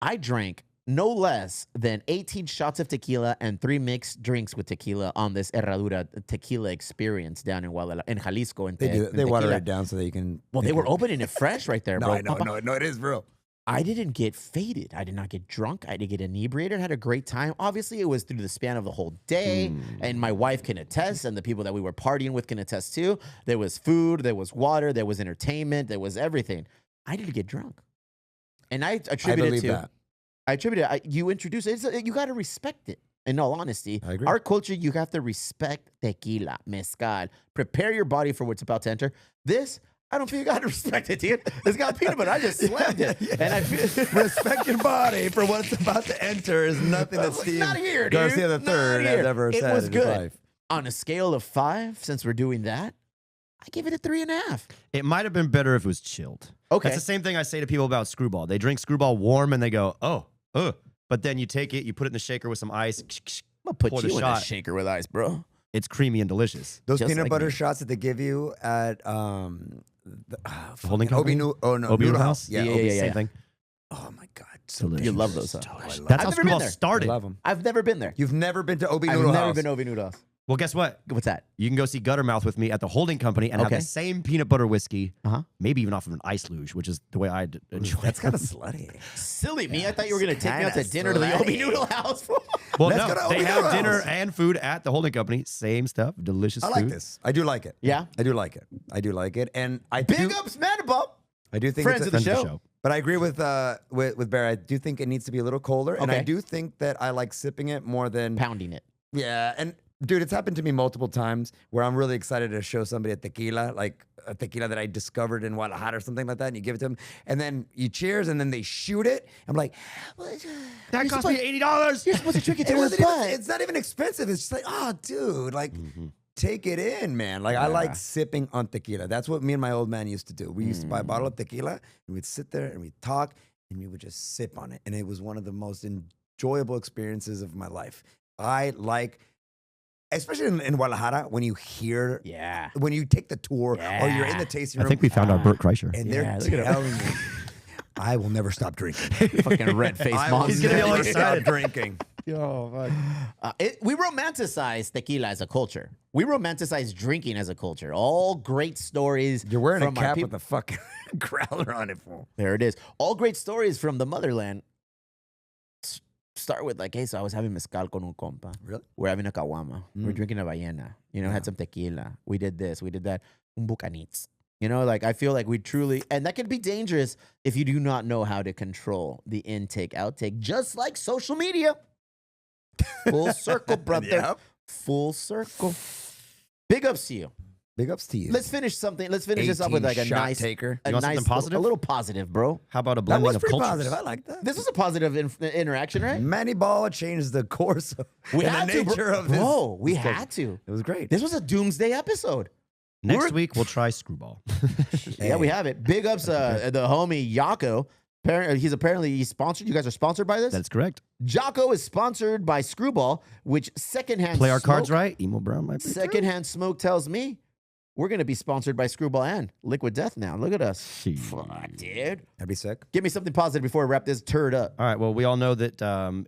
Speaker 2: I drank no less than 18 shots of tequila and 3 mixed drinks with tequila on this Herradura tequila experience down in Jalisco.
Speaker 1: They water it down so that you can.
Speaker 2: Well, they were opening it fresh right there,
Speaker 1: No,
Speaker 2: bro.
Speaker 1: I know. No, it is real.
Speaker 2: I didn't get faded. I did not get drunk. I didn't get inebriated. I had a great time. Obviously, it was through the span of the whole day. And my wife can attest, and the people that we were partying with can attest too. There was food, there was water, there was entertainment, there was everything. I didn't get drunk. And I attribute
Speaker 1: believe
Speaker 2: it to
Speaker 1: that.
Speaker 2: you introduce it. You got to respect it. In all honesty,
Speaker 1: I agree.
Speaker 2: our culture, you have to respect tequila, mezcal. Prepare your body for what's about to enter. This, I don't feel you got to respect it, dude. It's got peanut butter. I just slammed it. And I feel
Speaker 1: Respect your body for what's about to enter is nothing that Steve
Speaker 2: not here, dude.
Speaker 1: Garcia
Speaker 2: Not
Speaker 1: III has
Speaker 2: here.
Speaker 1: ever
Speaker 2: It
Speaker 1: said
Speaker 2: was
Speaker 1: in his
Speaker 2: good.
Speaker 1: life.
Speaker 2: On a scale of 5, since we're doing that, I give it a 3.5.
Speaker 3: It might have been better if it was chilled.
Speaker 2: Okay.
Speaker 3: That's the same thing I say to people about Screwball. They drink Screwball warm and they go, oh, but then you take it, you put it in the shaker with some ice.
Speaker 2: I'm gonna put
Speaker 3: Pour the
Speaker 2: you in a
Speaker 3: shot.
Speaker 2: shaker with ice, bro.
Speaker 3: It's creamy and delicious.
Speaker 1: Those
Speaker 2: Just
Speaker 1: peanut
Speaker 2: like
Speaker 1: butter
Speaker 2: me.
Speaker 1: shots that they give you at
Speaker 3: Holding
Speaker 1: Obi
Speaker 3: company?
Speaker 1: Noodle
Speaker 3: Noodle
Speaker 1: House.
Speaker 3: House?
Speaker 1: Yeah,
Speaker 2: Yeah,
Speaker 1: Obi-
Speaker 2: yeah, yeah.
Speaker 3: Same thing.
Speaker 1: Oh my God, so
Speaker 3: Delicious.
Speaker 2: You love those, huh?
Speaker 3: That's
Speaker 2: I've
Speaker 3: how
Speaker 2: never been
Speaker 3: Screwball
Speaker 2: there.
Speaker 1: I
Speaker 3: started.
Speaker 1: love them.
Speaker 2: I've never been there.
Speaker 1: You've never been to Obi
Speaker 2: I've
Speaker 1: Noodle
Speaker 2: never
Speaker 1: House.
Speaker 2: been to Ovi Noodles.
Speaker 3: Well, guess what?
Speaker 2: What's that?
Speaker 3: You can go see Guttermouth with me at the holding company and have
Speaker 2: Okay.
Speaker 3: the same peanut butter whiskey,
Speaker 2: Uh-huh.
Speaker 3: maybe even off of an ice luge, which is the way I enjoy
Speaker 1: That's
Speaker 3: it.
Speaker 1: kind of slutty.
Speaker 2: Silly me. I thought you were going to take me out to
Speaker 1: kinda
Speaker 2: dinner to the Obi
Speaker 1: slutty.
Speaker 2: Noodle House.
Speaker 3: Well,
Speaker 1: Let's
Speaker 3: no,
Speaker 1: go to
Speaker 3: they
Speaker 1: Obi
Speaker 3: have
Speaker 1: Noodle
Speaker 3: dinner
Speaker 1: House.
Speaker 3: and food at the holding company. Same stuff, delicious
Speaker 1: I
Speaker 3: food.
Speaker 1: like this. I do like it.
Speaker 2: Yeah?
Speaker 1: I do like it. I do like it, and I
Speaker 2: Big
Speaker 1: do.
Speaker 2: ups, Manabop.
Speaker 1: I do think
Speaker 2: Friends
Speaker 1: it's
Speaker 2: of the
Speaker 3: Friends of
Speaker 2: show.
Speaker 3: the show.
Speaker 1: But I agree with Barry. I do think it needs to be a little colder, and I
Speaker 2: Okay.
Speaker 1: do think that I like sipping it more than
Speaker 2: Pounding it.
Speaker 1: yeah. And Dude, it's happened to me multiple times where I'm really excited to show somebody a tequila, like a tequila that I discovered in Guadalajara or something like that, and you give it to them, and then you cheers, and then they shoot it. I'm like,
Speaker 3: That cost me $80.
Speaker 2: You're supposed to drink it to
Speaker 1: it
Speaker 2: his
Speaker 1: wasn't even,
Speaker 2: butt.
Speaker 1: it's not even expensive. It's just like, oh, dude, like, take it in, man. Like, I like sipping on tequila. That's what me and my old man used to do. We used to buy a bottle of tequila, and we'd sit there and we'd talk, and we would just sip on it. And it was one of the most enjoyable experiences of my life. I like, especially in Guadalajara, when you hear, when you take the tour or you're in the tasting room.
Speaker 3: I think we found our Burt Kreischer.
Speaker 1: And they're telling me, I will never stop drinking.
Speaker 2: Fucking red-faced monster.
Speaker 3: He's gonna be all
Speaker 1: Never stop
Speaker 3: excited.
Speaker 1: drinking.
Speaker 3: Oh, fuck.
Speaker 2: We romanticize tequila as a culture. We romanticize drinking as a culture. All great stories.
Speaker 1: You're wearing a
Speaker 2: from our
Speaker 1: cap
Speaker 2: people.
Speaker 1: with a fucking growler on it, fool.
Speaker 2: There it is. All great stories from the motherland. Start with like, hey, so I was having mezcal con un compa.
Speaker 1: Really?
Speaker 2: We're having a caguama. We're drinking a ballena. You know, had some tequila. We did this. We did that. Un bucanitz. You know, like I feel like we truly, and that can be dangerous if you do not know how to control the intake, outtake, just like social media. Full circle, brother.
Speaker 1: Yep.
Speaker 2: Full circle. Big ups to you.
Speaker 1: Big ups to you.
Speaker 2: Let's finish something. Let's finish this up with like a
Speaker 1: 18 shot
Speaker 2: nice
Speaker 1: taker.
Speaker 2: a
Speaker 3: You want
Speaker 2: nice
Speaker 3: something positive?
Speaker 2: a little positive, bro.
Speaker 3: How about a
Speaker 1: That
Speaker 3: blending
Speaker 1: was
Speaker 3: of
Speaker 1: pretty
Speaker 3: cultures?
Speaker 1: positive. I like that.
Speaker 2: This was a positive interaction, right?
Speaker 1: Manny Ball changed the course of
Speaker 2: We
Speaker 1: and
Speaker 2: had
Speaker 1: the
Speaker 2: to,
Speaker 1: nature of
Speaker 2: bro.
Speaker 1: this.
Speaker 2: We
Speaker 1: this
Speaker 2: had to.
Speaker 1: It was great.
Speaker 2: This was a doomsday episode.
Speaker 3: Next week, we'll try Screwball.
Speaker 2: Yeah, we have it. Big ups, the homie Yako. He's sponsored. You guys are sponsored by this.
Speaker 3: That's correct.
Speaker 2: Jocko is sponsored by Screwball, which secondhand
Speaker 3: Play our
Speaker 2: smoke,
Speaker 3: cards right. Emo Brown might be.
Speaker 2: Secondhand smoke tells me we're gonna be sponsored by Screwball and Liquid Death now. Look at us.
Speaker 3: Shit.
Speaker 2: Fuck, dude.
Speaker 1: That'd be sick.
Speaker 2: Give me something positive before I wrap this turd up.
Speaker 3: All right. Well, we all know that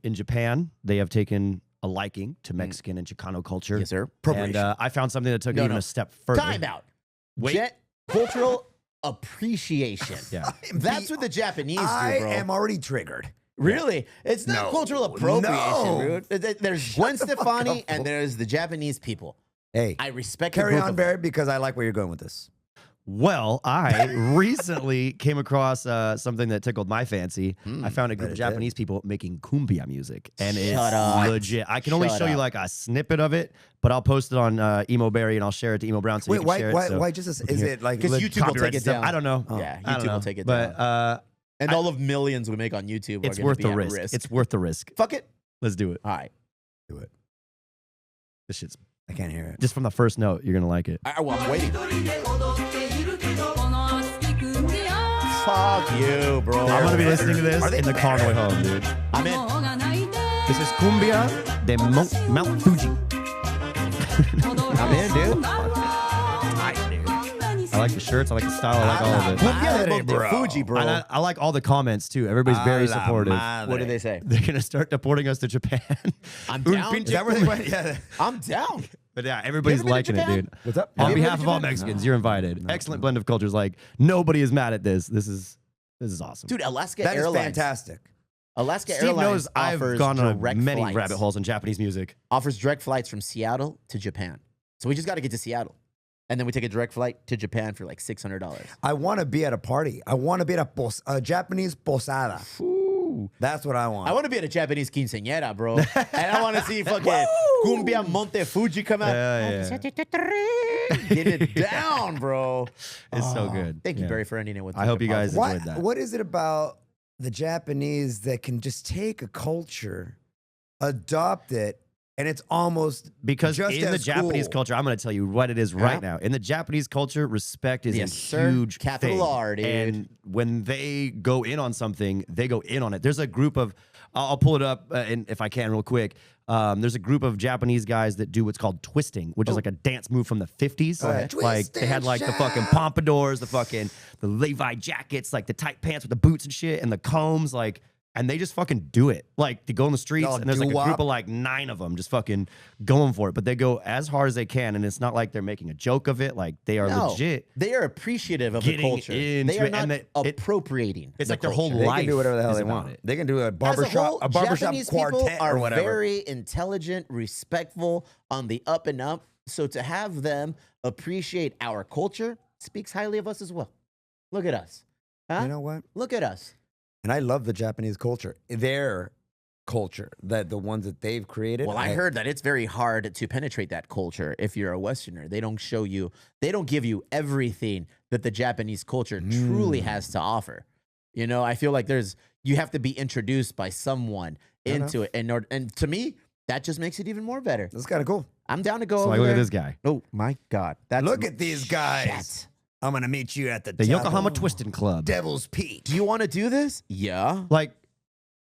Speaker 3: in Japan, they have taken a liking to Mexican and Chicano culture.
Speaker 2: Yes, sir.
Speaker 3: And I found something that took
Speaker 2: No,
Speaker 3: it even
Speaker 2: no.
Speaker 3: a step further.
Speaker 2: Time out.
Speaker 3: Wait.
Speaker 2: Cultural appreciation.
Speaker 3: Yeah.
Speaker 2: That's what the Japanese do,
Speaker 1: I
Speaker 2: bro.
Speaker 1: am already triggered.
Speaker 2: Really? It's not
Speaker 1: No.
Speaker 2: cultural appropriation,
Speaker 1: No.
Speaker 2: dude. There's Gwen
Speaker 1: the fuck
Speaker 2: Stefani
Speaker 1: up,
Speaker 2: and
Speaker 1: fool.
Speaker 2: there's the Japanese people.
Speaker 1: Hey,
Speaker 2: I respect
Speaker 1: carry
Speaker 2: the group
Speaker 1: on,
Speaker 2: of
Speaker 1: Barry, because I like where you're going with this.
Speaker 3: Well, I recently came across something that tickled my fancy. I found a group
Speaker 1: bet
Speaker 3: of
Speaker 1: it did.
Speaker 3: Japanese people making cumbia music, and it's
Speaker 2: Shut up.
Speaker 3: legit. I can only
Speaker 2: Shut
Speaker 3: show you
Speaker 2: up.
Speaker 3: like a snippet of it, but I'll post it on Emo Berry and I'll share it to Emo Brown so you
Speaker 1: Wait,
Speaker 3: can share it. So
Speaker 1: why just
Speaker 3: we can
Speaker 1: is
Speaker 3: hear
Speaker 1: it like
Speaker 2: 'Cause
Speaker 1: lit-
Speaker 2: YouTube will
Speaker 3: copyright
Speaker 2: take it
Speaker 3: stuff.
Speaker 2: down.
Speaker 3: I don't know.
Speaker 2: Yeah,
Speaker 3: I don't
Speaker 2: YouTube will
Speaker 3: know.
Speaker 2: take it
Speaker 3: but,
Speaker 2: down. And all of millions we make on YouTube
Speaker 3: it's
Speaker 2: are
Speaker 3: worth
Speaker 2: be
Speaker 3: the
Speaker 2: at
Speaker 3: risk. It's worth the risk.
Speaker 2: Fuck it.
Speaker 3: Let's do it.
Speaker 2: All right.
Speaker 1: do it?
Speaker 3: This shit's
Speaker 1: I can't hear it.
Speaker 3: just from the first note. You're gonna like it.
Speaker 2: Well, I'm waiting. Fuck you, bro.
Speaker 3: I'm gonna be listening to this
Speaker 1: Are they
Speaker 3: in the car on the way home, dude.
Speaker 2: I'm in.
Speaker 3: This is cumbia de Mount Fuji.
Speaker 2: I'm in, dude.
Speaker 3: I like the shirts. I like the style. I like all of it.
Speaker 2: Yeah,
Speaker 1: Madre, bro.
Speaker 2: Fuji, bro.
Speaker 3: And I like all the comments too. Everybody's very
Speaker 1: A la
Speaker 3: supportive.
Speaker 1: madre.
Speaker 2: What did they say?
Speaker 3: They're gonna start deporting us to Japan.
Speaker 2: I'm
Speaker 3: Un
Speaker 2: down.
Speaker 3: pinche
Speaker 1: Is that where they went? Yeah.
Speaker 2: I'm down.
Speaker 3: But yeah, everybody's
Speaker 2: You ever been
Speaker 3: liking
Speaker 2: to
Speaker 3: it,
Speaker 2: Japan?
Speaker 3: dude.
Speaker 1: What's up?
Speaker 3: On
Speaker 2: you ever
Speaker 3: behalf
Speaker 2: been
Speaker 3: of
Speaker 2: to
Speaker 3: all
Speaker 2: Japan?
Speaker 3: Mexicans, you're invited. Excellent blend of cultures. Like nobody is mad at this. This is awesome.
Speaker 2: Dude, Alaska
Speaker 1: That is
Speaker 2: Airlines.
Speaker 1: fantastic.
Speaker 2: Alaska
Speaker 3: Steve
Speaker 2: Airlines
Speaker 3: knows I've
Speaker 2: offers
Speaker 3: gone on
Speaker 2: direct
Speaker 3: many
Speaker 2: flights.
Speaker 3: rabbit holes in Japanese music.
Speaker 2: Offers direct flights from Seattle to Japan. So we just got to get to Seattle. And then we take a direct flight to Japan for like $600.
Speaker 1: I want to be at a party. I want to be at a Japanese posada. That's what I want.
Speaker 2: I want to be at a Japanese quinceañera, bro. And I want to see fucking Cumbia Monte Fuji come out.
Speaker 3: Yeah.
Speaker 2: Get it down, bro.
Speaker 3: It's so good.
Speaker 2: Thank you,
Speaker 3: Yeah.
Speaker 2: Barry, for ending it with
Speaker 3: I hope you guys
Speaker 2: positive.
Speaker 3: enjoyed that.
Speaker 1: What is it about the Japanese that can just take a culture, adopt it, and it's almost
Speaker 3: Because
Speaker 1: just
Speaker 3: in the
Speaker 1: as
Speaker 3: Japanese
Speaker 1: cool?
Speaker 3: culture, I'm going to tell you what it is right
Speaker 2: Yeah.
Speaker 3: now. In the Japanese culture, respect is
Speaker 2: Yes,
Speaker 3: a
Speaker 2: sir.
Speaker 3: huge
Speaker 2: Capital
Speaker 3: thing.
Speaker 2: R, dude.
Speaker 3: And when they go in on something, they go in on it. There's a group of, I'll pull it up and if I can real quick. There's a group of Japanese guys that do what's called twisting, which is like a dance move from the 50s.
Speaker 1: ahead.
Speaker 3: Like they had like the fucking pompadours, the Levi jackets, like the tight pants with the boots and shit, and the combs, like. And they just fucking do it. Like, they go in the streets,
Speaker 1: Y'all
Speaker 3: and there's like a
Speaker 1: doo-wop.
Speaker 3: group of like 9 of them just fucking going for it. But they go as hard as they can, and it's not like they're making a joke of it. Like, they are
Speaker 2: No,
Speaker 3: legit.
Speaker 2: they are appreciative of the
Speaker 3: Getting
Speaker 2: culture. They
Speaker 3: into
Speaker 2: are
Speaker 3: it,
Speaker 2: not
Speaker 3: and
Speaker 2: appropriting.
Speaker 3: It's
Speaker 2: the
Speaker 3: like their
Speaker 2: culture.
Speaker 3: whole
Speaker 1: They
Speaker 3: life.
Speaker 1: can do whatever the hell
Speaker 3: is
Speaker 1: they
Speaker 3: about
Speaker 1: want.
Speaker 3: it.
Speaker 1: They can do a
Speaker 2: As a
Speaker 1: barbershop,
Speaker 2: whole,
Speaker 1: a barbershop
Speaker 2: Japanese people
Speaker 1: quartet
Speaker 2: are
Speaker 1: or whatever.
Speaker 2: very intelligent, respectful, on the up and up. So to have them appreciate our culture speaks highly of us as well. Look at us. Huh?
Speaker 1: You know what?
Speaker 2: Look at us.
Speaker 1: And I love the Japanese culture. They're culture, that the ones that they've created.
Speaker 2: Well, I heard that it's very hard to penetrate that culture if you're a Westerner. They don't give you everything that the Japanese culture truly has to offer. You know, I feel like you have to be introduced by someone into it. And to me, that just makes it even more better.
Speaker 1: That's kind of cool.
Speaker 2: I'm down to go
Speaker 3: So
Speaker 2: over
Speaker 3: like, look
Speaker 2: there.
Speaker 3: at this guy.
Speaker 2: Oh, my God.
Speaker 1: Look at these guys.
Speaker 2: Shit.
Speaker 1: I'm going to meet you at the
Speaker 3: Yokohama Twisting Club.
Speaker 1: Devil's Peak.
Speaker 2: Do you want to do this? Yeah.
Speaker 3: Like,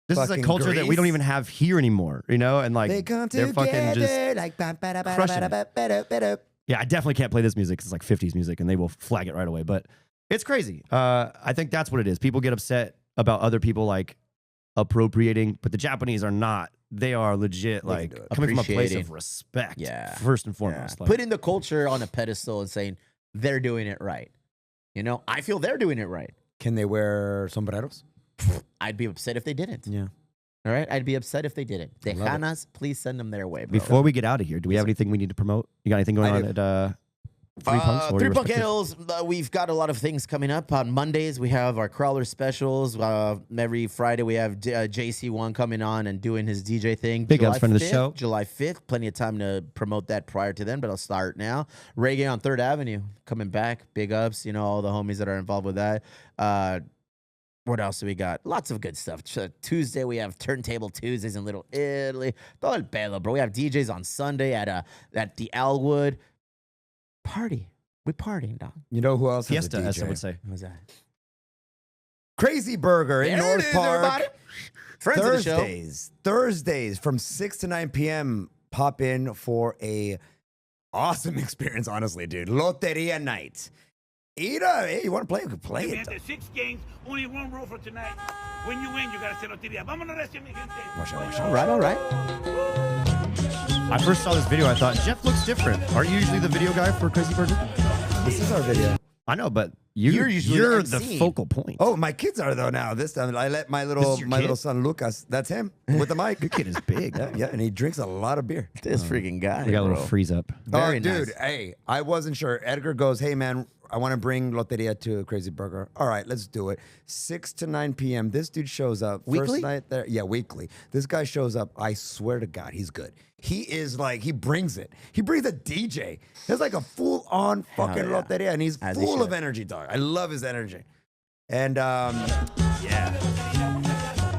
Speaker 3: this is a
Speaker 1: Fucking
Speaker 3: culture that we don't
Speaker 1: Grease.
Speaker 3: even have here anymore, you know? And like,
Speaker 1: They come
Speaker 3: they're
Speaker 1: together
Speaker 3: fucking just
Speaker 1: like
Speaker 3: crushing it. Yeah, I definitely can't play this music 'cause it's like 50s music and they will flag it right away. But it's crazy. I think that's what it is. People get upset about other people like appropriating, but the Japanese are not. They are legit
Speaker 1: They can
Speaker 3: like
Speaker 1: do it.
Speaker 3: coming from a place
Speaker 2: Appreciating.
Speaker 3: of respect.
Speaker 2: Yeah.
Speaker 3: First and foremost.
Speaker 2: Yeah.
Speaker 3: Like,
Speaker 2: Putting the culture on a pedestal and saying they're doing it right. You know, I feel they're doing it right.
Speaker 1: Can they wear sombreros?
Speaker 2: I'd be upset if they didn't.
Speaker 1: Yeah.
Speaker 2: All right? I'd be upset if they didn't.
Speaker 1: love it.
Speaker 2: Tejanas, please send them their way, bro.
Speaker 3: before we get out of here, do we have anything we need to promote? You got anything going
Speaker 1: I
Speaker 3: on
Speaker 1: do.
Speaker 3: at Three Punks? or
Speaker 2: Three
Speaker 3: your
Speaker 2: Punk
Speaker 3: respective-
Speaker 2: Ales, we've got a lot of things coming up. On Mondays, we have our crawler specials. Every Friday, we have JC1 coming on and doing his DJ thing.
Speaker 3: Big
Speaker 2: July
Speaker 3: ups, friend of the
Speaker 2: 5th,
Speaker 3: show.
Speaker 2: July 5th. Plenty of time to promote that prior to then, but I'll start now. Reggae on 3rd Avenue coming back. Big ups, you know, all the homies that are involved with that. What else do we got? Lots of good stuff. Tuesday, we have Turntable Tuesdays in Little Italy. Todo el pelo, bro. We have DJs on Sunday at the Alwood. Party. We partying, dog.
Speaker 1: You know who else
Speaker 3: Fiesta,
Speaker 1: has a
Speaker 3: as
Speaker 1: DJ?
Speaker 3: some would say.
Speaker 2: What's that?
Speaker 1: Crazy Burger in
Speaker 2: There it
Speaker 1: North
Speaker 2: is,
Speaker 1: Park.
Speaker 2: everybody. Friends of the show.
Speaker 1: Thursdays from 6 to 9 p.m. Pop in for a awesome experience, honestly, dude. Loteria night. Hey, you want to play? We can play
Speaker 5: We
Speaker 1: it.
Speaker 5: had the 6 games, only one rule for tonight. When you win, you gotta hacer lotería. Vámonos, recio, mi gente.
Speaker 2: All right, all right.
Speaker 3: I first saw this video. I thought, Jeff looks different. Are you usually the video guy for Crazy Burger?
Speaker 1: This is our video.
Speaker 3: I know, but you're
Speaker 2: usually the
Speaker 3: the
Speaker 2: MC.
Speaker 3: focal point.
Speaker 1: Oh, my kids are though now. This time I let my
Speaker 3: This
Speaker 1: little
Speaker 3: is your kid?
Speaker 1: son Lucas. That's him with the mic.
Speaker 3: Your kid is big.
Speaker 1: Yeah, and he drinks a lot of beer.
Speaker 2: This freaking guy.
Speaker 3: We got a little
Speaker 2: bro.
Speaker 3: freeze up.
Speaker 2: Very
Speaker 1: Oh, dude,
Speaker 2: nice.
Speaker 1: hey, I wasn't sure. Edgar goes, hey, man, I want to bring Loteria to Crazy Burger. All right, let's do it. 6 to 9 p.m. This dude shows up.
Speaker 2: Weekly?
Speaker 1: First night there. Yeah, weekly. This guy shows up. I swear to God, he's good. He is like, he brings it. He brings a DJ. He's like a full-on fucking
Speaker 2: yeah.
Speaker 1: Loteria, and he's
Speaker 2: As he
Speaker 1: full of
Speaker 2: should.
Speaker 1: energy, dog. I love his energy. And, yeah.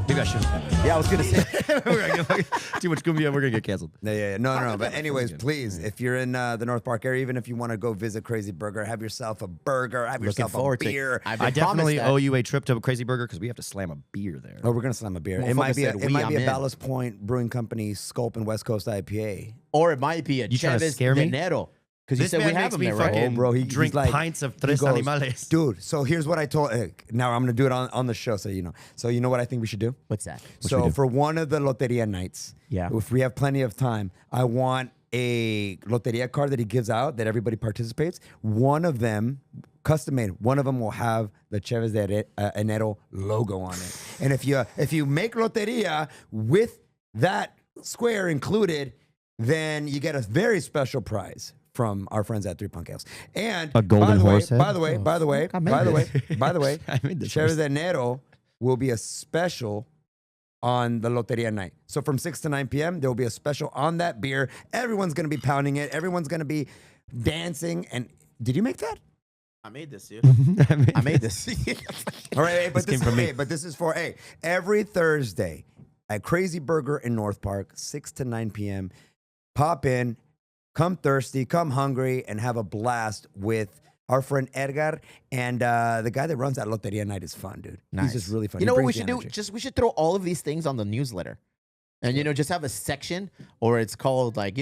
Speaker 3: Maybe I shouldn't.
Speaker 2: Yeah, I was gonna say.
Speaker 3: We're gonna get too much cumbia. We're gonna get canceled.
Speaker 1: Yeah. No. But anyways, please, if you're in the North Park area, even if you want to go visit Crazy Burger, have yourself a burger, have
Speaker 2: Looking
Speaker 1: yourself a
Speaker 2: forward to it.
Speaker 1: beer.
Speaker 2: I've been
Speaker 3: I definitely
Speaker 2: promised that.
Speaker 3: owe you a trip to Crazy Burger because we have to slam a beer there.
Speaker 1: Oh, we're gonna slam a beer. It
Speaker 2: Motherfucker
Speaker 1: might be
Speaker 2: said we,
Speaker 1: a
Speaker 2: I'm in.
Speaker 1: Ballast Point Brewing Company Sculp and West Coast IPA.
Speaker 2: Or it might be a
Speaker 3: You trying to
Speaker 2: Chavez
Speaker 3: scare me?
Speaker 2: Venero. Because you
Speaker 3: This
Speaker 2: said we
Speaker 3: man
Speaker 2: have
Speaker 3: makes
Speaker 2: them
Speaker 3: me
Speaker 2: there, right?
Speaker 3: fucking
Speaker 1: bro, he's
Speaker 3: drink
Speaker 1: like-
Speaker 3: pints of
Speaker 1: he
Speaker 3: Tres
Speaker 1: goes,
Speaker 3: Animales.
Speaker 1: Dude, so here's what I told. Now I'm gonna do it on the show, so you know. So you know what I think we should do?
Speaker 2: What's that?
Speaker 1: So for one of the Loteria nights,
Speaker 2: Yeah.
Speaker 1: if we have plenty of time, I want a Loteria card that he gives out that everybody participates. One of them, custom made, one of them will have the Chavez de Enero logo on it. And if you make Loteria with that square included, then you get a very special prize from our friends at 3 Punk Ales. And
Speaker 3: A golden horse head?
Speaker 1: by the way,
Speaker 3: I made this
Speaker 1: Chavez
Speaker 3: horse.
Speaker 1: de Enero will be a special on the Loteria night. So from 6 to 9 p.m., there will be a special on that beer. Everyone's going to be pounding it. Everyone's going to be dancing. And did you make that?
Speaker 2: I made this, dude.
Speaker 3: I
Speaker 2: I made this.
Speaker 1: All right, hey, but
Speaker 3: This came from me.
Speaker 1: but this is for every Thursday at Crazy Burger in North Park, 6 to 9 p.m. Pop in, come thirsty, come hungry, and have a blast with our friend Edgar. And the guy that runs that Loteria night is fun, dude. He's just really fun.
Speaker 2: You
Speaker 1: He
Speaker 2: know what we
Speaker 1: brings
Speaker 2: should
Speaker 1: the
Speaker 2: do?
Speaker 1: energy.
Speaker 2: We should throw all of these things on the newsletter. And, just have a section, or it's called like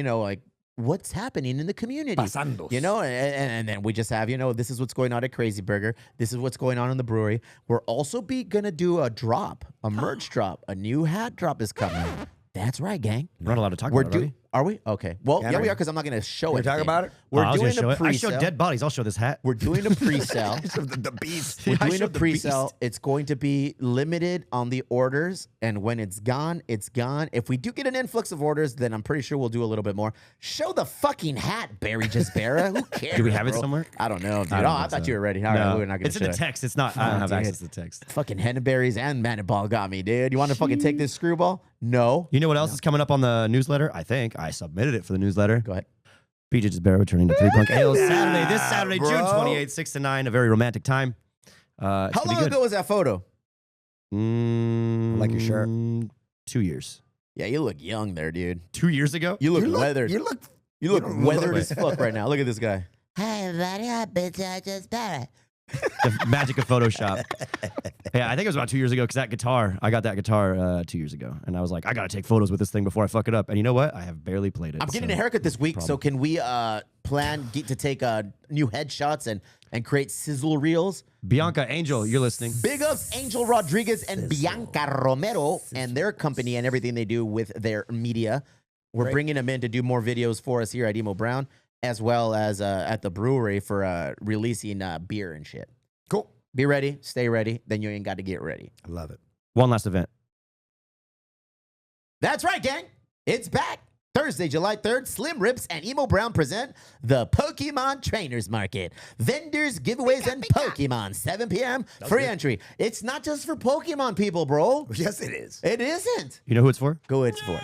Speaker 2: what's happening in the community.
Speaker 1: Pasandos.
Speaker 2: And then we just have, this is what's going on at Crazy Burger. This is what's going on in the brewery. We're also gonna do a drop, a merch drop. A new hat drop is coming. That's right, gang.
Speaker 3: We're not allowed to talk
Speaker 2: We're
Speaker 3: about it, are we?
Speaker 2: Are we? Okay. Well,
Speaker 1: Yeah,
Speaker 2: yeah,
Speaker 1: no.
Speaker 2: we are because I'm not going to show
Speaker 1: Can
Speaker 2: it.
Speaker 1: we talk about it?
Speaker 2: We're
Speaker 3: I was gonna
Speaker 2: doing
Speaker 3: show
Speaker 2: a
Speaker 3: it. I showed
Speaker 2: pre-sale.
Speaker 3: dead bodies. I'll show this hat.
Speaker 2: We're doing a pre-sale.
Speaker 1: the beast.
Speaker 2: We're
Speaker 3: I
Speaker 2: doing a
Speaker 3: showed the
Speaker 2: pre-sale.
Speaker 3: beast.
Speaker 2: It's going to be limited on the orders, and when it's gone, it's gone. If we do get an influx of orders, then I'm pretty sure we'll do a little bit more. Show the fucking hat, Barry Jasbera. Who cares?
Speaker 3: Do we have it
Speaker 2: bro?
Speaker 3: somewhere?
Speaker 2: I don't know, dude.
Speaker 3: I
Speaker 2: Oh,
Speaker 3: don't
Speaker 2: I
Speaker 3: think
Speaker 2: thought
Speaker 3: so.
Speaker 2: you were ready. All right,
Speaker 3: No.
Speaker 2: we're not going to
Speaker 3: It's in
Speaker 2: show
Speaker 3: the
Speaker 2: it.
Speaker 3: text. It's not. I don't have
Speaker 2: dude.
Speaker 3: access to the text.
Speaker 2: Fucking Henneberries and Maniball got me, dude. You want to fucking take this screwball? No.
Speaker 3: You know what else is coming up on the newsletter? I think I submitted it for the newsletter.
Speaker 2: Go ahead.
Speaker 3: BJ Jasbera returning to 3 Punk Ale Saturday. This Saturday,
Speaker 1: bro.
Speaker 3: June 28th, 6 to 9. A very romantic time.
Speaker 2: How long ago was that photo?
Speaker 1: like your shirt.
Speaker 3: 2 years.
Speaker 2: Yeah, you look young there, dude.
Speaker 3: 2 years ago?
Speaker 2: You look
Speaker 1: You look,
Speaker 2: weathered.
Speaker 1: you look.
Speaker 2: You look
Speaker 1: don't
Speaker 2: weathered
Speaker 1: look
Speaker 2: as fuck right now. Look at this guy.
Speaker 6: Hi, everybody. I'm BJ Jasbera.
Speaker 3: The magic of Photoshop. Yeah, I think it was about 2 years ago because that guitar, I got that guitar 2 years ago. And I was like, I got to take photos with this thing before I fuck it up. And you know what? I have barely played it.
Speaker 2: I'm getting
Speaker 3: so-
Speaker 2: a haircut this week, so can we to take new headshots and create sizzle reels?
Speaker 3: Bianca Angel, you're listening.
Speaker 2: Big ups Angel Rodriguez and Bianca Romero and their company and everything they do with their media. We're bringing them in to do more videos for us here at Emo Brown, as well as at the brewery for releasing beer and shit.
Speaker 1: Cool.
Speaker 2: Be ready, stay ready, then you ain't got to get ready.
Speaker 1: I love it.
Speaker 3: One last event.
Speaker 2: That's right, gang. It's back. Thursday, July 3rd, Slim Rips and Emo Brown present the Pokemon Trainers Market. Vendors, giveaways, and Pokemon. 7 p.m. Free entry. It's not just for Pokemon people, bro.
Speaker 1: Yes, it is.
Speaker 2: It isn't.
Speaker 3: You know who it's for?
Speaker 2: Go it's for.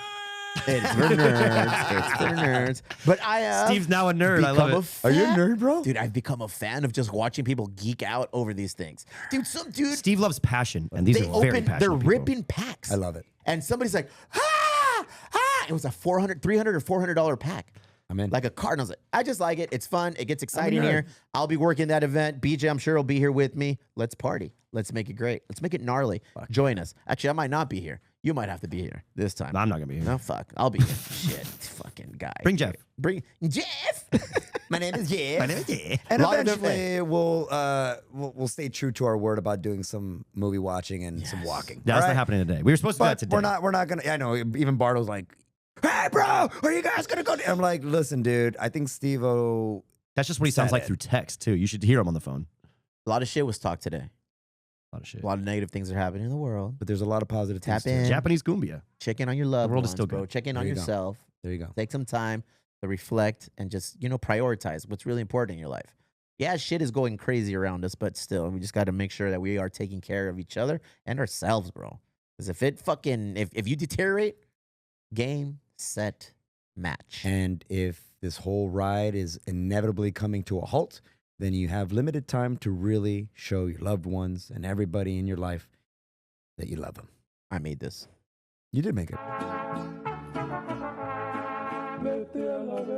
Speaker 2: It's for nerds. It's for nerds. But I have
Speaker 3: Steve's now a nerd. I love
Speaker 2: become
Speaker 3: it.
Speaker 2: a
Speaker 1: Are you a
Speaker 2: fan-
Speaker 1: nerd, bro?
Speaker 2: Dude, I've become a fan of just watching people geek out over these things. Dude, some dude,
Speaker 3: Steve loves passion, and these
Speaker 2: they
Speaker 3: are very
Speaker 2: open,
Speaker 3: passionate
Speaker 2: they're
Speaker 3: people.
Speaker 2: ripping packs.
Speaker 1: I love it.
Speaker 2: And somebody's like, it was a $400 or $400 pack.
Speaker 1: I'm in.
Speaker 2: Like a card. And I was like, I just like it. It's fun. It gets exciting
Speaker 1: nerd.
Speaker 2: here. I'll be working that event. BJ, I'm sure, will be here with me. Let's party. Let's make it great. Let's make it gnarly. Join us. Actually, I might not be here. You might have to be here this time.
Speaker 3: No, I'm not going to be here.
Speaker 2: No, fuck. I'll be here. Shit. Fucking guy.
Speaker 3: Bring Jeff.
Speaker 2: Bring Jeff. My name is Jeff.
Speaker 3: My name is Jeff.
Speaker 1: And
Speaker 2: Lot of
Speaker 1: eventually, we'll stay true to our word about doing some movie watching and some walking.
Speaker 3: That's
Speaker 1: All
Speaker 3: not
Speaker 1: right?
Speaker 3: happening today. We were supposed to do that
Speaker 1: But
Speaker 3: today.
Speaker 1: we're not gonna. I know. Even Bartle's like, "Hey, bro, are you guys gonna go?" I'm like, "Listen, dude. I think Steve-O."
Speaker 3: That's just what he sounds
Speaker 1: Said
Speaker 3: like
Speaker 1: it.
Speaker 3: through text, too. You should hear him on the phone.
Speaker 2: A lot of shit was talked today.
Speaker 3: A lot of shit.
Speaker 2: A lot of negative things are happening in the world.
Speaker 1: But there's a lot of positive
Speaker 2: Tap
Speaker 1: things. too.
Speaker 2: in.
Speaker 3: Japanese Goombia.
Speaker 2: Check in on your loved
Speaker 3: world
Speaker 2: ones,
Speaker 3: is still
Speaker 2: bro.
Speaker 3: good.
Speaker 2: Check in
Speaker 1: There
Speaker 2: on
Speaker 1: you go.
Speaker 2: yourself.
Speaker 1: There you go.
Speaker 2: Take some time to reflect and just, prioritize what's really important in your life. Yeah, shit is going crazy around us, but still, we just got to make sure that we are taking care of each other and ourselves, bro. Because if you deteriorate, game, set, match.
Speaker 1: And if this whole ride is inevitably coming to a halt, then you have limited time to really show your loved ones and everybody in your life that you love them.
Speaker 2: I made this.
Speaker 1: You did make it.
Speaker 7: Let the love